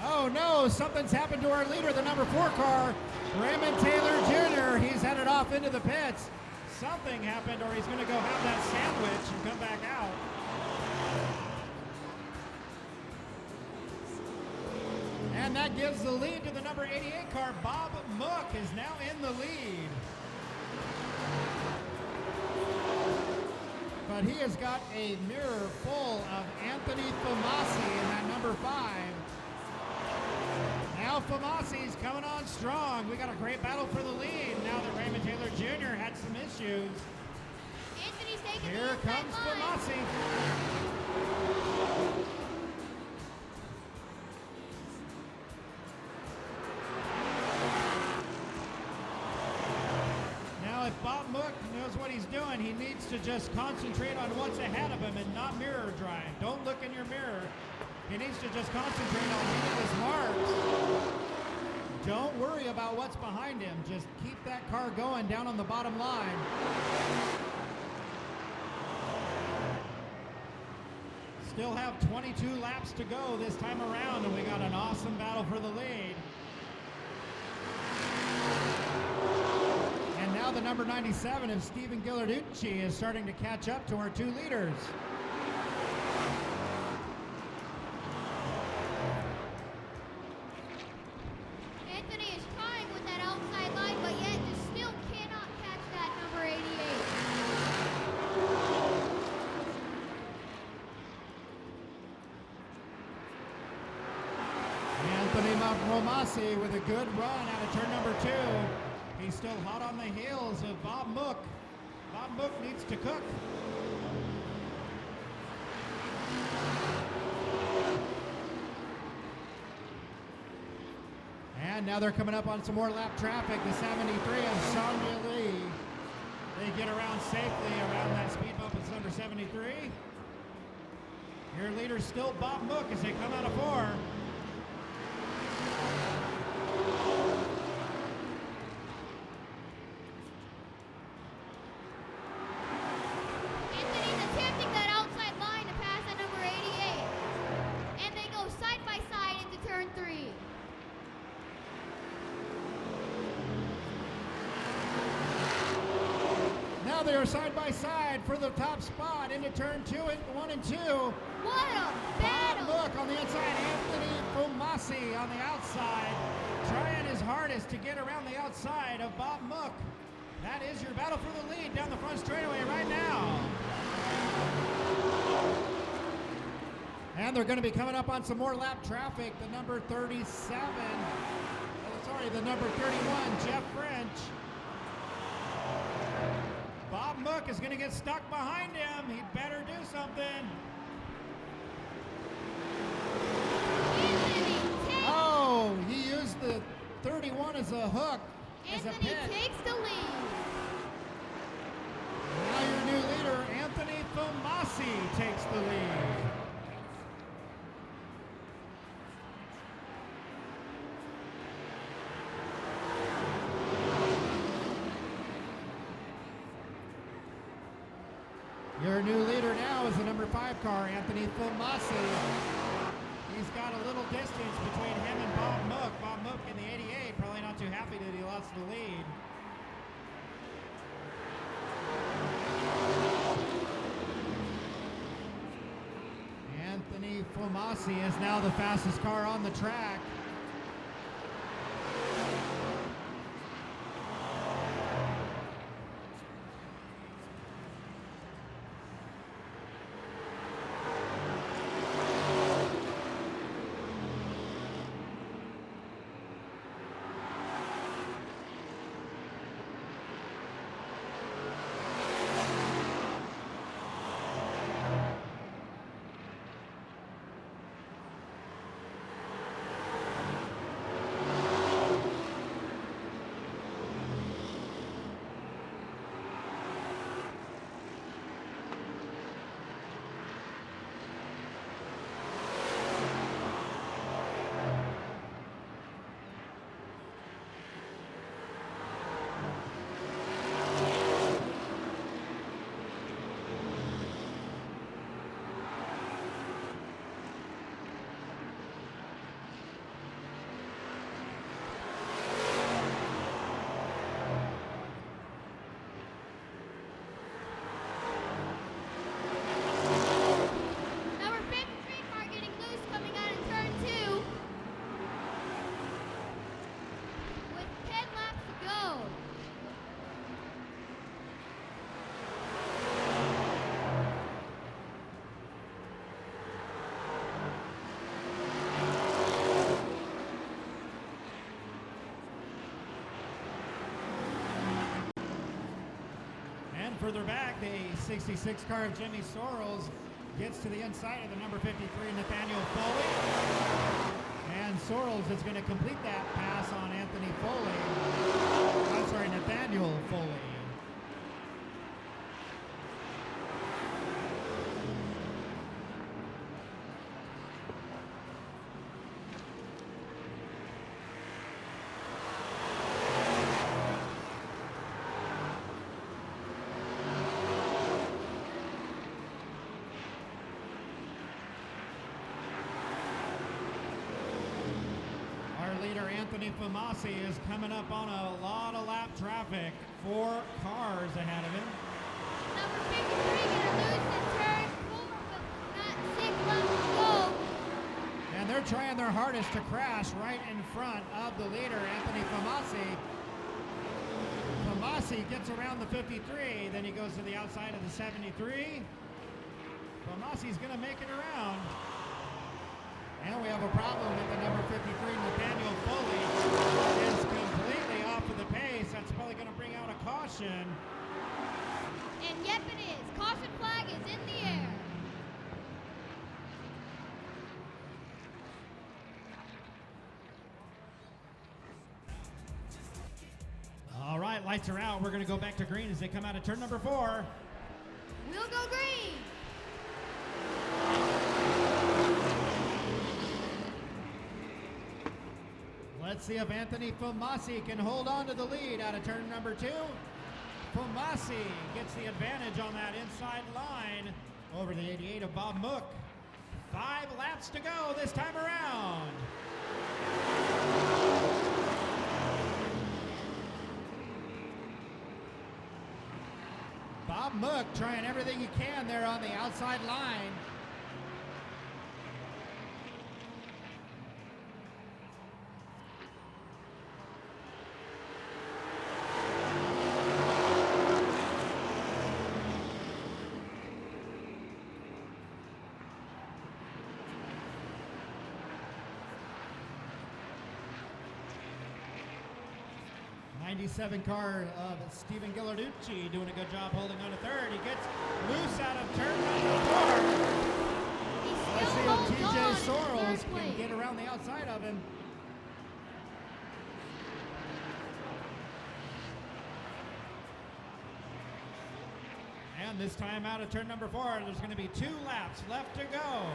Oh no, something's happened to our leader, the number 4 car, Raymond Taylor Jr. He's headed off into the pits. Something happened, or he's going to go have that sandwich and come back out. And that gives the lead to the number 88 car. Bob Mook is now in the lead. But he has got a mirror full of Anthony Tomasi in that number 5. Now Tomasi's coming on strong. We got a great battle for the lead now that Raymond Taylor Jr. had some issues. Anthony's taking Here comes Tomasi. Now if Bob Mook knows what he's doing, he needs to just concentrate on what's ahead of him and not mirror drive. Don't look in your mirror. He needs to just concentrate on hitting his marks. Don't worry about what's behind him. Just keep that car going down on the bottom line. Still have 22 laps to go this time around, and we got an awesome battle for the lead. And now the number 97 of Stephen Ghilarducci is starting to catch up to our 2 leaders. With a good run out of turn number 2. He's still hot on the heels of Bob Mook. Bob Mook needs to cook. And now they're coming up on some more lap traffic. The 73 of Sonia Lee. They get around safely around that speed bump with number 73. Your leader's still Bob Mook as they come out of 4. They are side by side for the top spot into turn 1 and 2. What a battle! Bob Mook on the inside, Anthony Tomasi on the outside, trying his hardest to get around the outside of Bob Mook. That is your battle for the lead down the front straightaway right now. And they're going to be coming up on some more lap traffic. The number 37, the number 31, Jeff French. Bob Mook is going to get stuck behind him. He better do something. Oh, he used the 31 as a hook, as a Anthony pit. takes the lead. Now your new leader, Anthony Tomasi, takes the lead. Your new leader now is the number 5 car, Anthony Tomasi. He's got a little distance between him and Bob Mook. Bob Mook in the 88, probably not too happy that he lost the lead. Anthony Tomasi is now the fastest car on the track. Further back, the 66 car of Jimmy Sorrells gets to the inside of the number 53, Nathaniel Foley. And Sorrells is going to complete that pass on Anthony Foley. I'm sorry, Nathaniel Foley. Anthony Tomasi is coming up on a lot of lap traffic. 4 cars ahead of him. Number 53 gonna lose the turn 4 with not 6 laps to go. And they're trying their hardest to crash right in front of the leader, Anthony Tomasi. Tomasi gets around the 53, then he goes to the outside of the 73. Tomasi's gonna make it around. And we have a problem with the number 53, Nathaniel Foley, is completely off of the pace. That's probably going to bring out a caution. And yep, it is. Caution flag is in the air. All right, lights are out. We're going to go back to green as they come out of turn number 4. We'll go green. Let's see if Anthony Tomasi can hold on to the lead out of turn number 2. Tomasi gets the advantage on that inside line over the 88 of Bob Mook. 5 laps to go this time around. Bob Mook trying everything he can there on the outside line. 97 car of Stephen Ghilarducci doing a good job holding on to third. He gets loose out of turn number 4. He Let's still see holds if TJ on in Sorrells third can place. get around the outside of him. And this time out of turn number 4, there's going to be 2 laps left to go.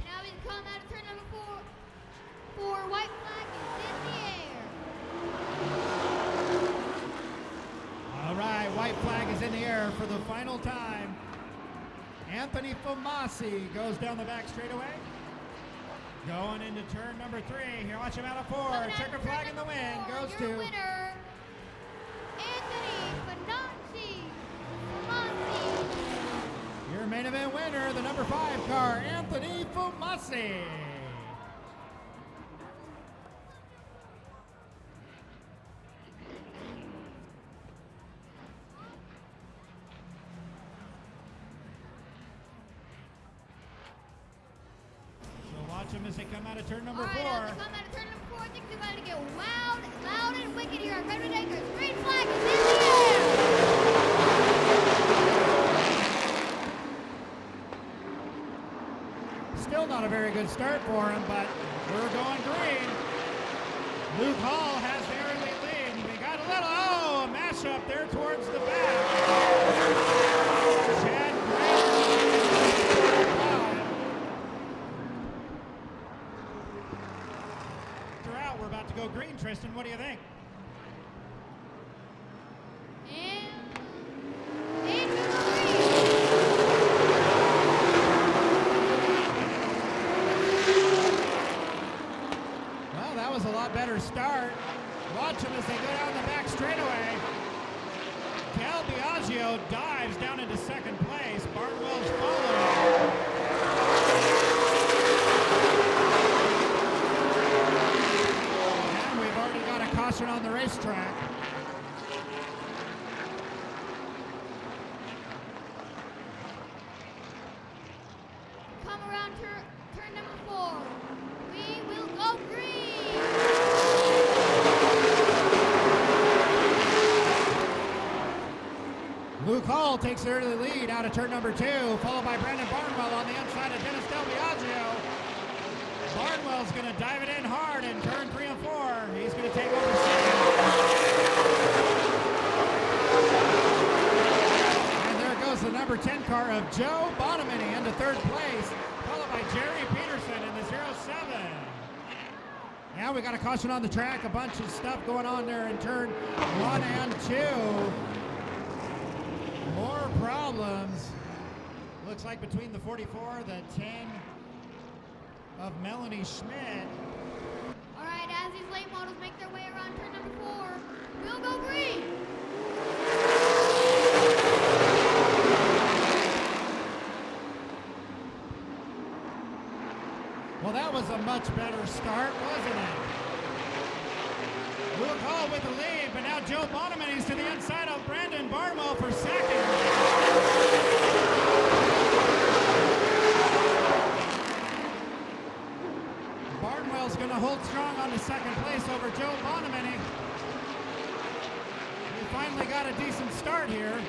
Now we come out of turn number 4. White flag is in the air. All right, white flag is in the air for the final time. Anthony Fomasi goes down the back straightaway. Going into turn number 3. Here, watch him out of 4. Coming out Checker of flag turn in the number wind. 4, Goes your to winner, Anthony Fomasi. your main event winner, the number 5 car, Anthony Fomasi. So watch him as they come out of turn number 4. All right, as we come out of turn number 4, things are about to get loud and wicked here at Redwood Acres. Green flag is in the air. Still not a very good start for him, but we're going green. Luke Hall has the early lead. We got a little, a mashup there towards the back. Chad Green. Out. We're about to go green, Tristan. What do you think? And into the green. Well, that was a lot better start. Watch them as they go down the back straightaway. Cal Biagio dives down into second place. Barnwell's following. And we've already got a caution on the racetrack. Come around turn number 4. We will go green. Luke Hall takes the early lead out of turn number 2, followed by Brandon Barnwell on the inside of Dennis Del Biagio. Barnwell's going to dive it in hard in turn 3 and 4. He's going to take over second. And there goes the number 10 car of Joe Bonamini into third place, followed by Jerry Peterson in the 07. Yeah, we got a caution on the track, a bunch of stuff going on there in turn 1 and 2. More problems. Looks like between the 44, the 10 of Melanie Schmidt. All right, as these late models make their way around turn number 4, we'll go green. Well, that was a much better start, wasn't it? Luke Hall with the lead, but now Joe Bonamini's to the inside of Brandon Barnwell for second. Barnwell's going to hold strong on the second place over Joe Bonamini. We finally got a decent start here.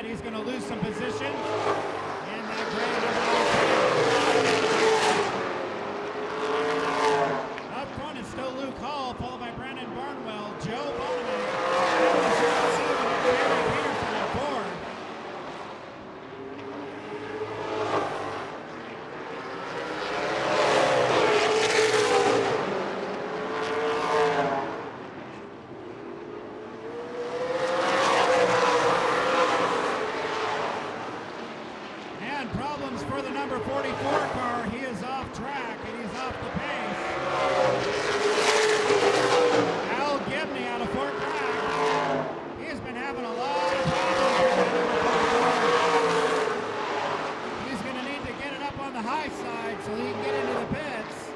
he's going to lose some position. And that gray number 19. Up front is still Luke Hall, followed by Brandon Barnwell, Joe Bonham, Jerry Peterson at 4. And problems for the number 44 car. He is off track and he's off the pace. Al Gibney out of Fort Bragg. He has been having a lot of problems with that number 44. He's going to need to get it up on the high side so he can get into the pits.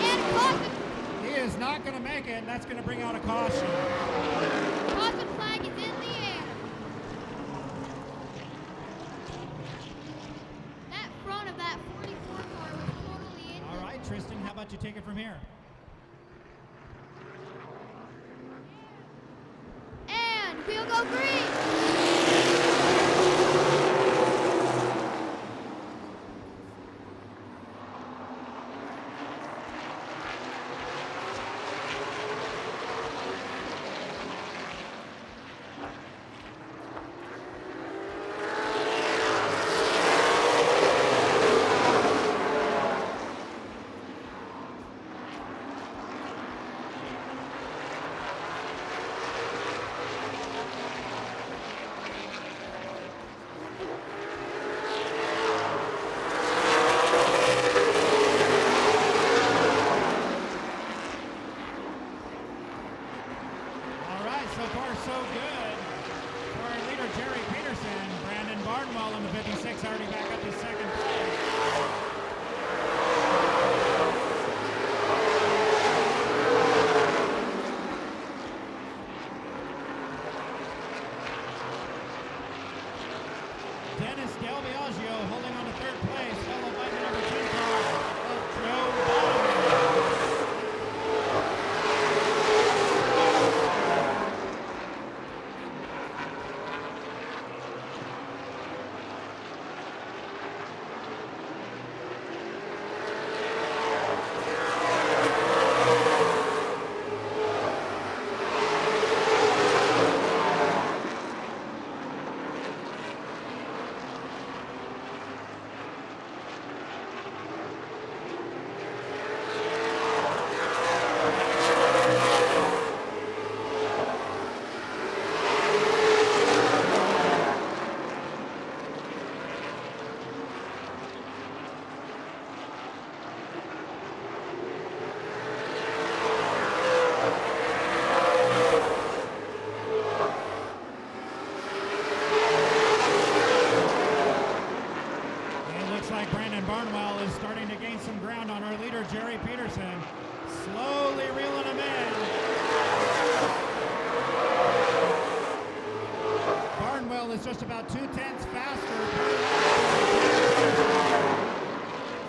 And caution. He is not going to make it, and that's going to bring out a caution. Caution flag is in the air. That front of that 44 car was totally in. All right, Tristan, how about you take it from here? And we'll go green. All right, so far so good for our leader, Jerry Peterson. Brandon Barnwell in the 56, already back up to second place. Dennis Del Biagio holding on to third place, followed by the number 10 car of Joe Baldwin. Like Brandon Barnwell is starting to gain some ground on our leader, Jerry Peterson. Slowly reeling him in. Barnwell is just about 2/10 faster.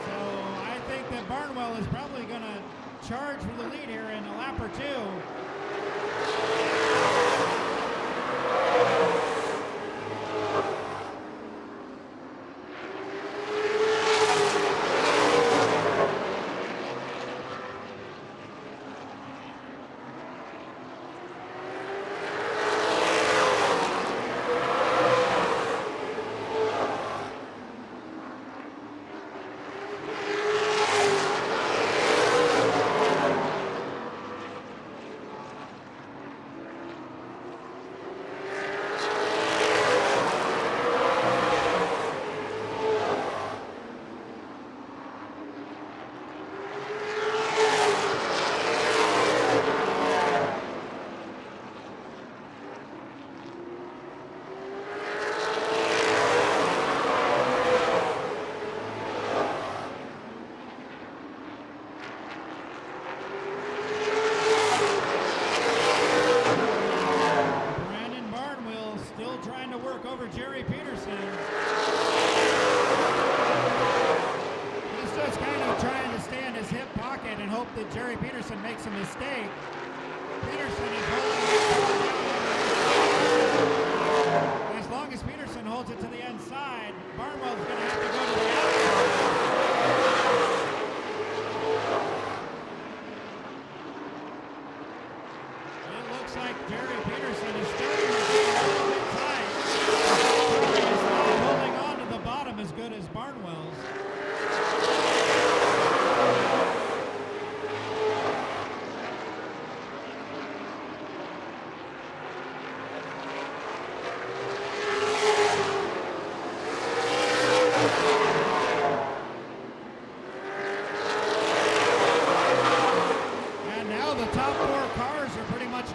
So I think that Barnwell is probably going to charge for the lead here in a lap or two. Jerry Peterson. He's just kind of trying to stay in his hip pocket and hope that Jerry Peterson makes a mistake. Peterson is holding Jerry Peterson is starting to get a little bit tight. He is not holding on to the bottom as good as Barnwell's.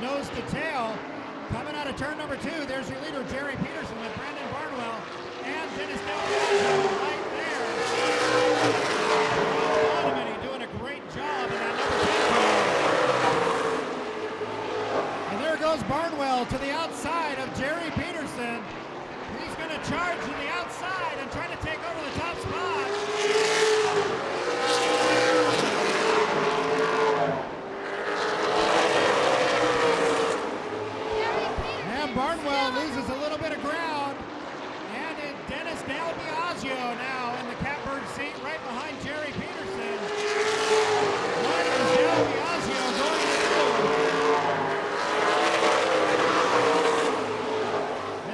Nose to tail. Coming out of turn number 2, there's your leader, Jerry Peterson, with Brandon Barnwell and Dennis Delgado right there. Bonomi doing a great job in that number 10 car. And there goes Barnwell to the outside of Jerry Peterson. He's going to charge to the outside and try to take over the top spot. Barnwell loses a little bit of ground, and Dennis Delgado now in the catbird seat right behind Jerry Peterson. What is Delgado going to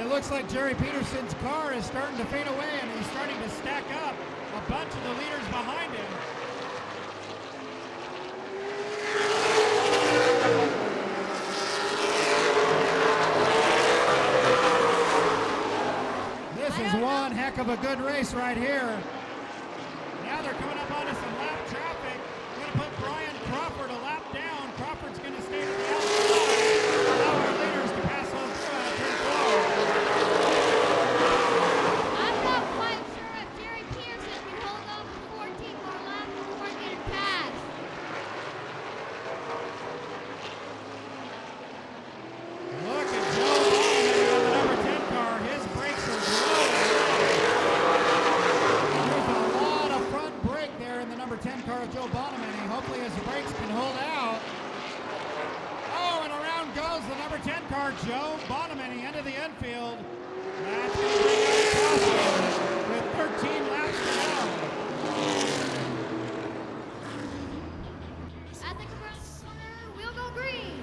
do? It looks like Jerry Peterson's car is starting to fade away, and he's starting to stack up a bunch of the leaders behind him. This is one heck of a good race right here. Now they're coming up onto some lap traffic. Going to put Brian Crawford a lap down. Crawford's going to stay to the outside. Allow our leaders to pass on through out of turn 4. I'm not quite sure if Jerry Peterson can hold on for 14 more laps before getting passed. Look at Joe Bonomi on the number 10 car. His brakes are glowing. There's a lot of front brake there in the number 10 car of Joe Bonomi. Hopefully his brakes can hold out. Oh, and around goes the number 10 car, Joe Bonomi, into the infield. That's going to bring out a crossover with 13 laps to go. At the commercial corner, we'll go green.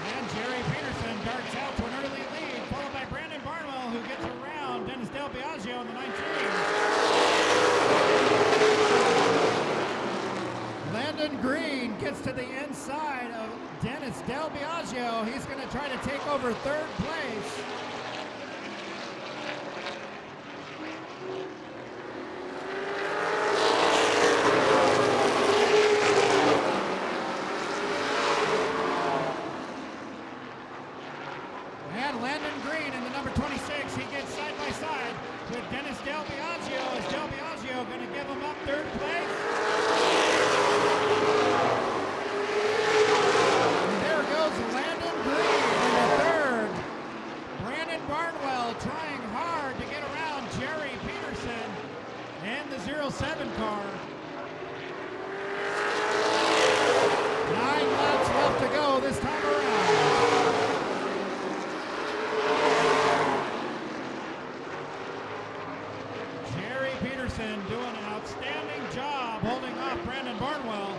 And Jerry Peterson darts out to an early lead, followed by Brandon Barnwell, who gets around Dennis Delgado in the 19. Landon Green gets to the inside of Dennis Delgado. He's going to try to take over third place. And Landon Green in the number 26, he gets side by side with Dennis Delgado. Is Delgado going to give him up third place? And there goes Landon Green in the third. Brandon Barnwell trying hard to get around Jerry Peterson and the 07 car. 9 laps left to go this time around. Jerry Peterson doing an outstanding job holding off Brandon Barnwell.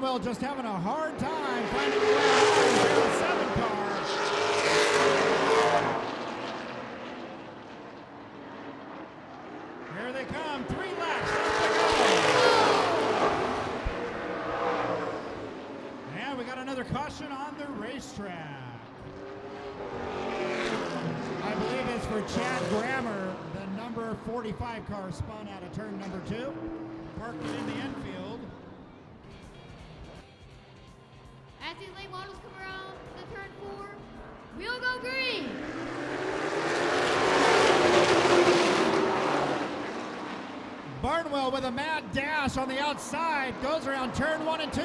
Barnwell just having a hard time finding the way around the 7 car. Here they come, 3 laps left to go. And we got another caution on the racetrack. I believe it's for Chad Grammer. The number 45 car spun out of turn number 2. Parked it in the infield. As these late models come around the turn 4, we'll go green. Barnwell with a mad dash on the outside, goes around turn 1 and 2,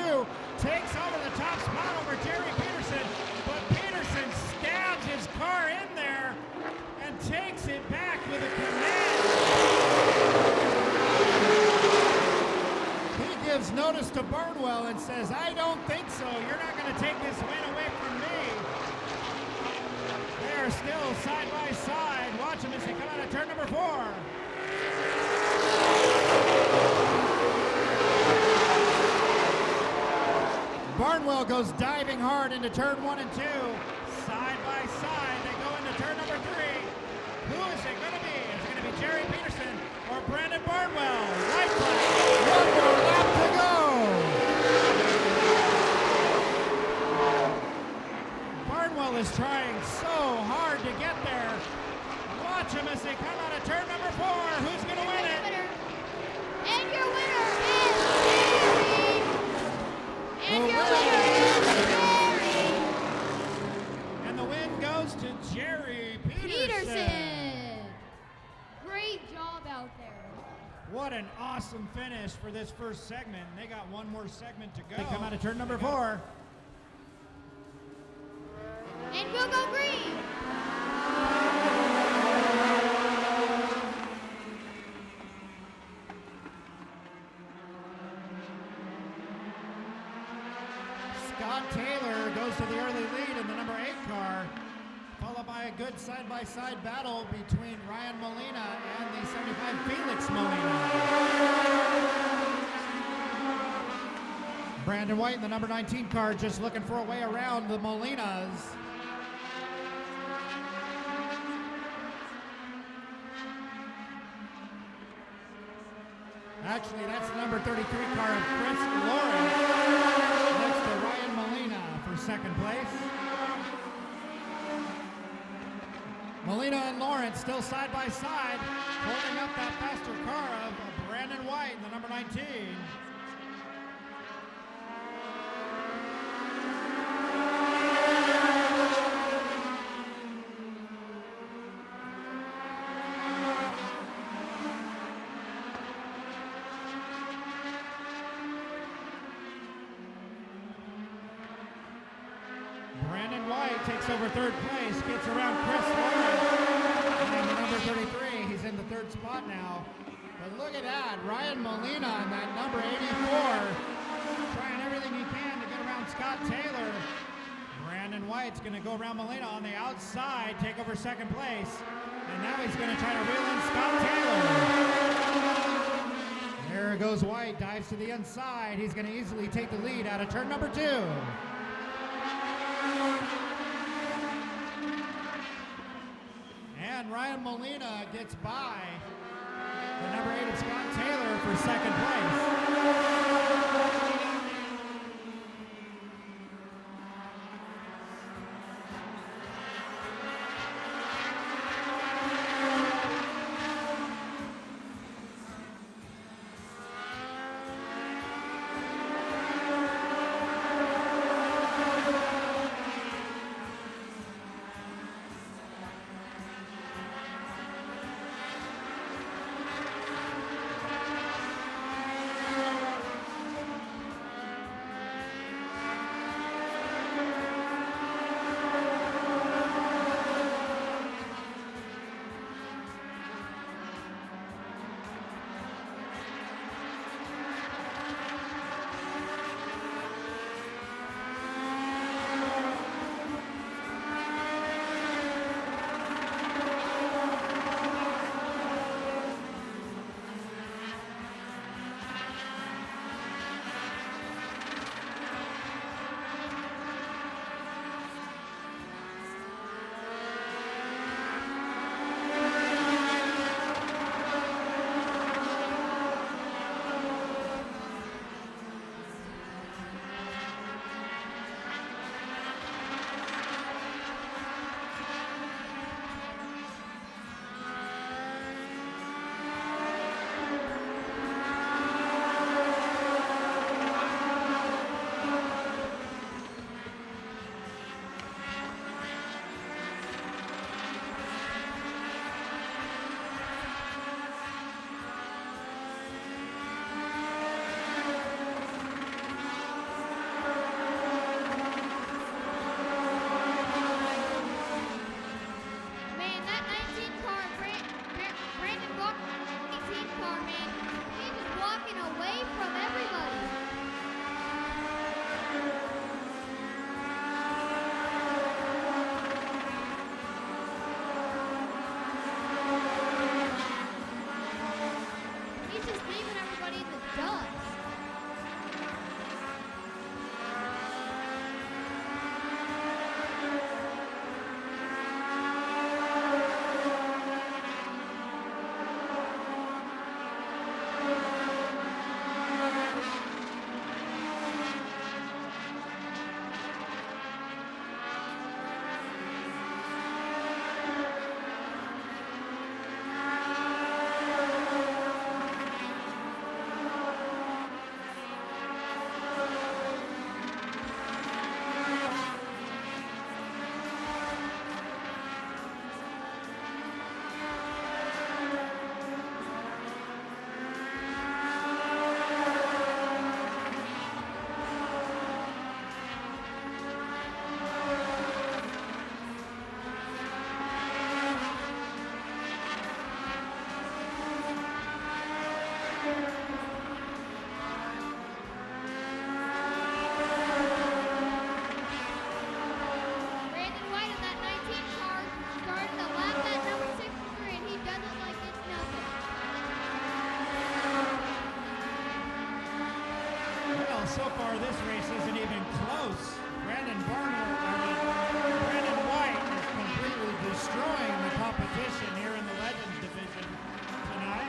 takes over the top spot over Jerry Peterson, but Peterson stabs his car in there and takes it back with a command. He gives notice to Barnwell and says, I don't think so. You're not going to take this win away from me. They are still side by side. Watch them as they come out of turn number 4. Barnwell goes diving hard into turn 1 and 2. Side by side, they go into turn number 3. Who is it going to be? Is it going to be Jerry Peterson or Brandon Barnwell? Right flag. One more lap to go. Barnwell is trying so hard to get there. Watch him as they come out of turn number 4. Who's going to win it? And your winner is Jerry. And your winner is Jerry. And the win goes to Jerry Peterson. Great job out there. What an awesome finish for this first segment. They got one more segment to go. They come out of turn number 4. And we'll go green. Scott Taylor goes to the early lead in the number 8 car, followed by a good side-by-side battle between Ryan Molina and the 75 Felix Molina. Brandon White in the number 19 car just looking for a way around the Molinas. Actually, that's the number 33 car of Chris Lawrence. Next to Ryan Molina for second place. Molina and Lawrence still side by side, holding up that faster car of Brandon White in the number 19. Brandon White takes over third place, gets around Chris Lawrence. And the number 33, he's in the third spot now. But look at that, Ryan Molina and that number 84, trying everything he can to get around Scott Taylor. Brandon White's gonna go around Molina on the outside, take over second place. And now he's gonna try to reel in Scott Taylor. There goes White, dives to the inside. He's gonna easily take the lead out of turn number 2. And Ryan Molina gets by the number 8 of Scott Taylor for second place. so far this race isn't even close. Brandon White is completely destroying the competition here in the Legends division tonight.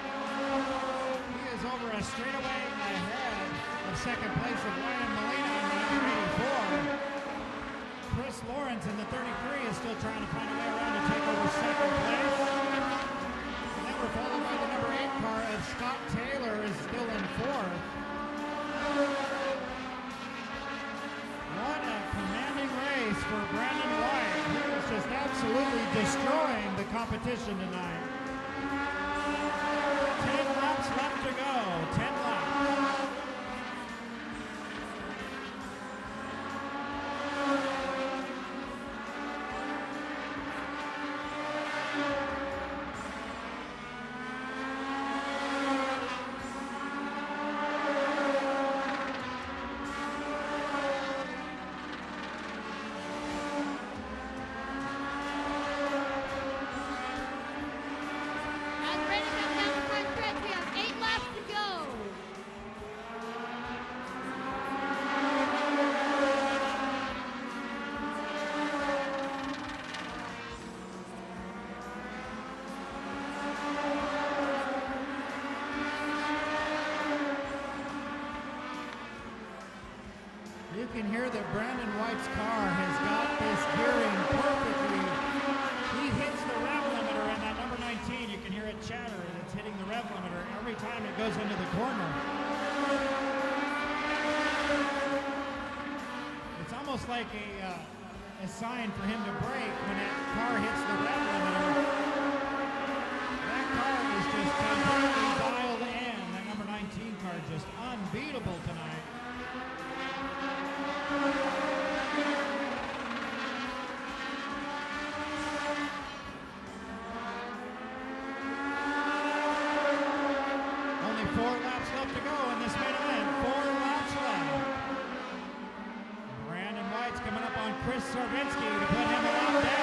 He is over a straightaway ahead of second place of Ryan Molina in the number 84. Chris Lawrence in the 33 is still trying to find a way around to take over second place. And then we're followed by the number 8 car of Scott Taylor is still in fourth. What a commanding race for Brandon White. He is just absolutely destroying the competition tonight. 10 laps left to go. 10 laps. As Brandon comes down the front stretch, we have 8 laps to go. You can hear that Brandon White's car has got this gearing perfectly. He hits the rev limiter in that number 19. You can hear it chatter. It's hitting the rev limiter every time it goes into the corner. It's almost like a sign for him to brake when that car hits the rev limiter. That car is just completely dialed in. That number 19 car just unbeatable tonight. Only 4 laps left to go in this main event. 4 laps left. Brandon White's coming up on Chris Sarvinsky to put him a lap down.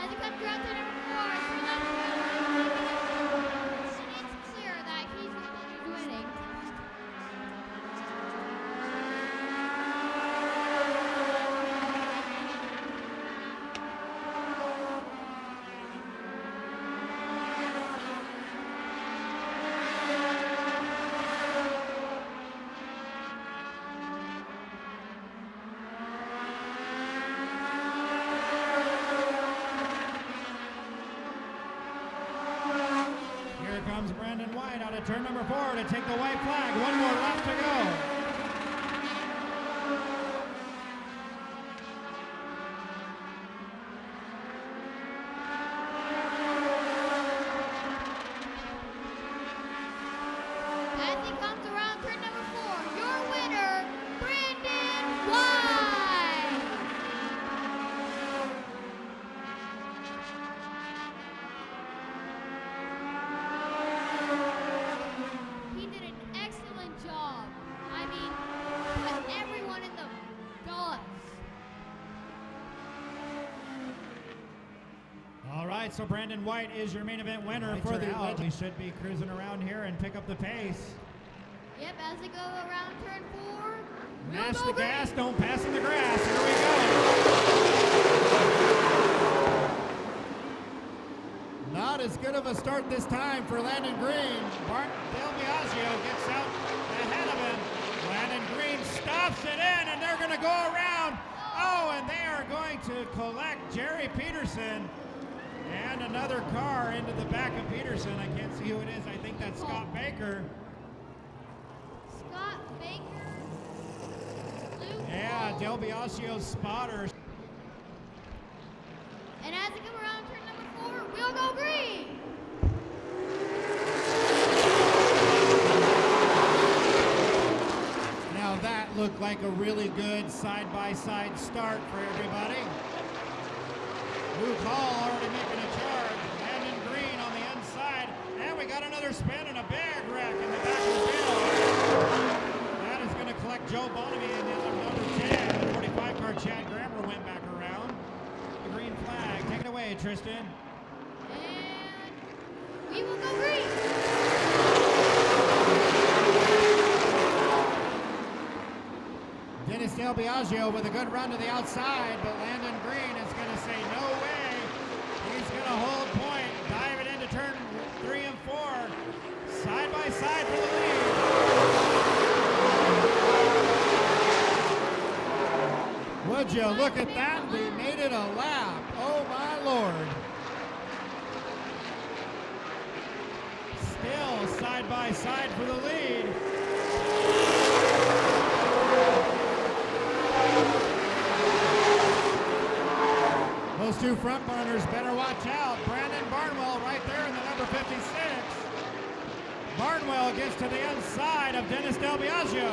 As he comes around to number 4, 3 laps to go. And it's clear that he's the one who's winning. Here comes Brandon White out of turn number 4 to take the white flag. 1 more lap to go. As he comes around turn number 4, your winner, Brandon White. He did an excellent job. I mean, put everyone in the guts. All right, so Brandon White is your main event winner for the Legends. He should be cruising around here and pick up the pace. Yep, as they go around turn 4, we'll Mash go the green. gas, don't pass in the grass. Here we go. Not as good of a start this time for Landon Green. Del Biagio gets out ahead of him. Landon Green stops it in, and they're going to go around. Oh, and they are going to collect Jerry Peterson and another car into the back of Peterson. I can't see who it is. I think that's Scott Baker. Scott Baker. Luke Yeah, Hall. Del Biagio's spotter. And as they come around turn number 4, we'll go green. Now that looked like a really good side-by-side start for everybody. Luke Hall already making a charge. Landon Green on the inside. And we got another spin and a big wreck in the back of the field. That is going to collect back Joe Bonamy and number 10. The 45 car Chad Grammer went back around. The green flag. Take it away, Tristan. And we will go green. Dennis Del Biagio with a good run to the outside, but Landon Green is going to say no way. He's going to hold point, dive it into turn 3 and 4. Side by side for the lead. Would you look at that? We made it a lap. Oh my Lord. Still side by side for the lead. Those two front runners better watch out. Brandon Barnwell right there in the number 56. Barnwell gets to the inside of Dennis Del Biagio.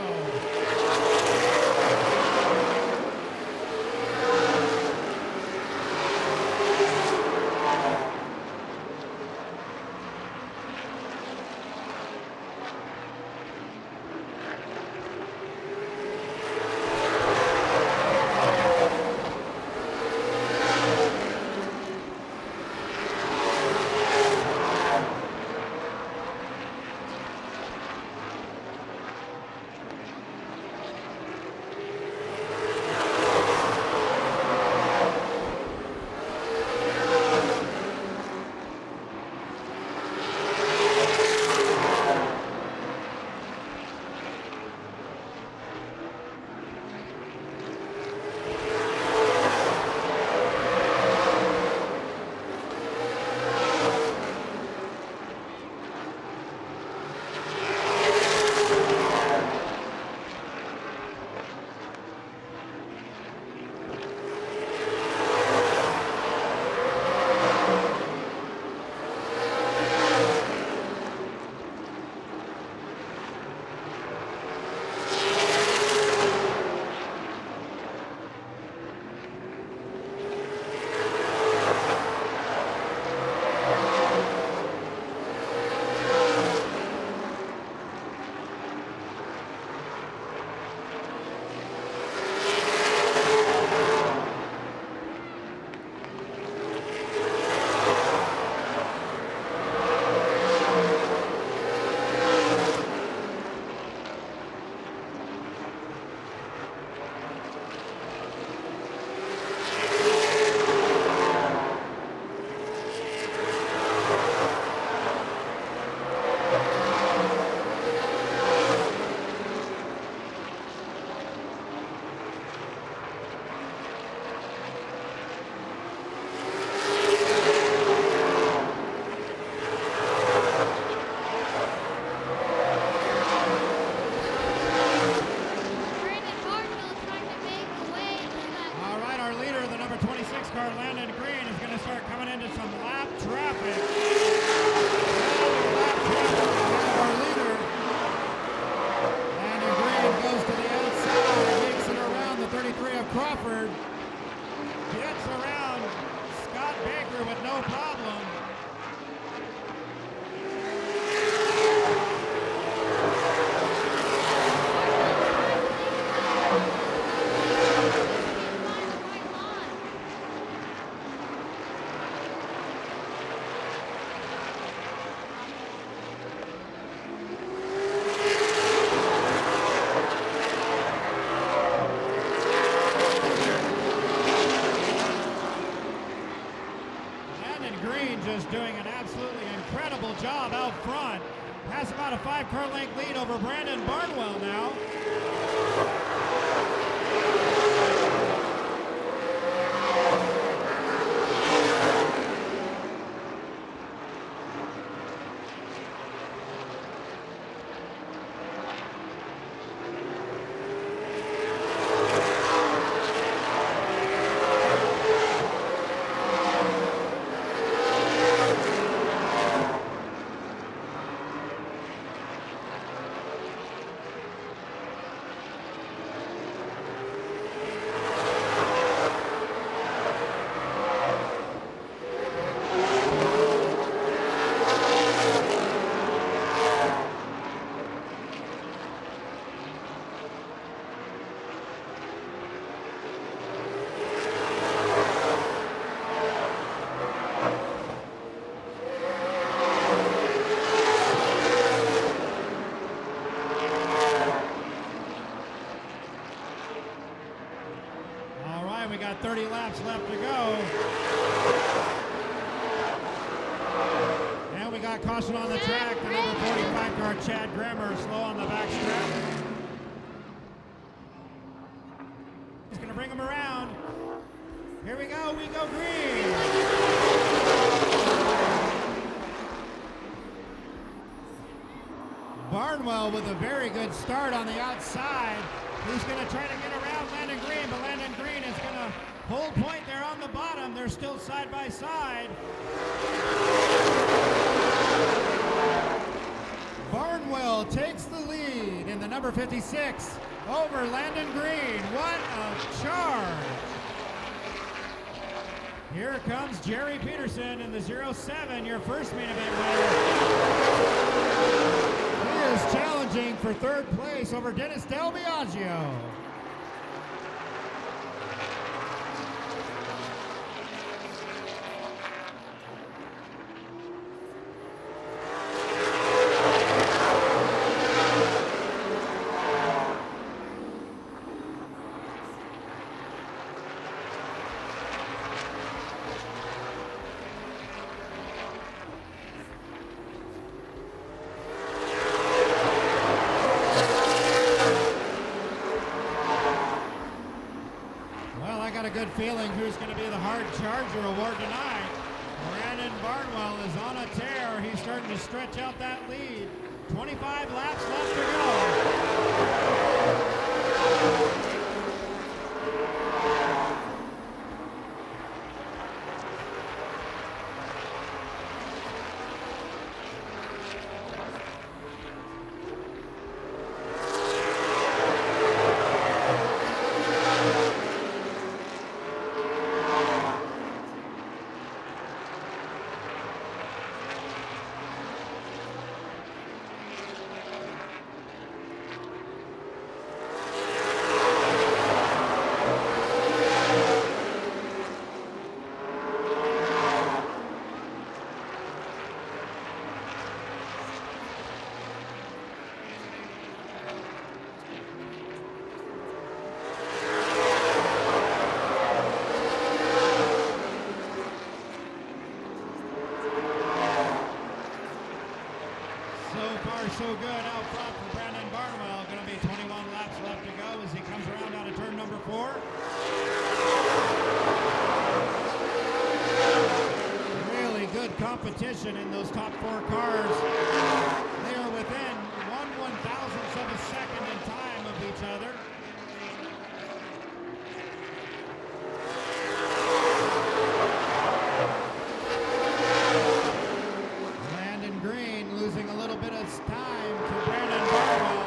Just doing an absolutely incredible job out front. Has about a 5-car length lead over Brandon Barnwell now. got 30 laps left to go. And we got caution on the track. The number 45 car, Chad Grammer, slow on the back strap. He's going to bring him around. Here we go green. Barnwell with a very good start on the outside. He's going to try to get around Landon Green, but Landon Green is going to hold point there on the bottom. They're still side by side. Barnwell takes the lead in the number 56 over Landon Green. What a charge. Here comes Jerry Peterson in the 07, your first main event winner. He is challenging for third place over Dennis Del Biagio. Good feeling who's going to be the hard charger award tonight. Brandon Barnwell is on a tear. He's starting to stretch out that lead. 25 laps left to go. So good out front for Brandon Barnwell. Going to be 21 laps left to go as he comes around out of turn number 4. Really good competition in those top 4 cars. They are within 1/1000th of a second in time of each other. Landon Green losing a little bit of time to Brandon Barnwell.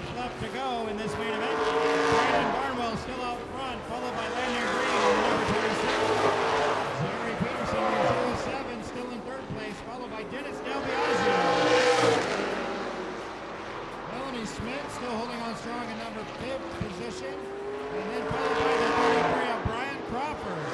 laps left to go in this main event. Brandon Barnwell still out front, followed by Landon Green on the number 26. Jerry Peterson in 07, still in third place, followed by Dennis Del Biagio. Melanie Smith still holding on strong in number 5th position, and then followed by the 33 of Brian Crawford.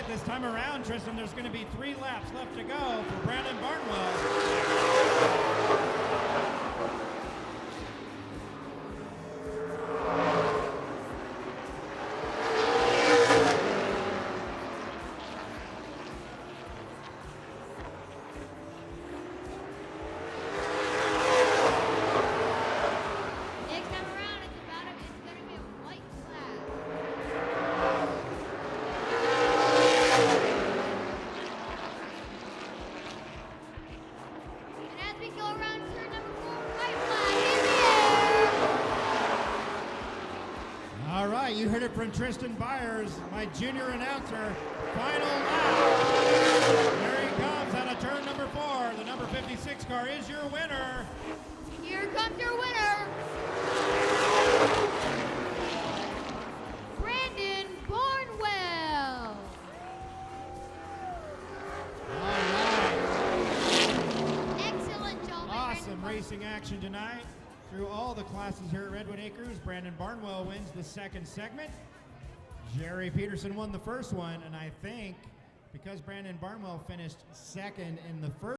This time around, Tristan, there's going to be 3 laps left to go for Brandon Barnwell. Next time around, it's going to be a white flag. And as we go around turn number 4, white flag in the air. All right, you heard it from Tristan Byers, my junior announcer. Final lap. There he comes out of turn number 4. The number 56 car is your winner. Here comes your winner, Brandon Barnwell. All right. Excellent job, Awesome racing action tonight. Through all the classes here at Redwood Acres, Brandon Barnwell wins the second segment. Jerry Peterson won the first one, and I think because Brandon Barnwell finished second in the first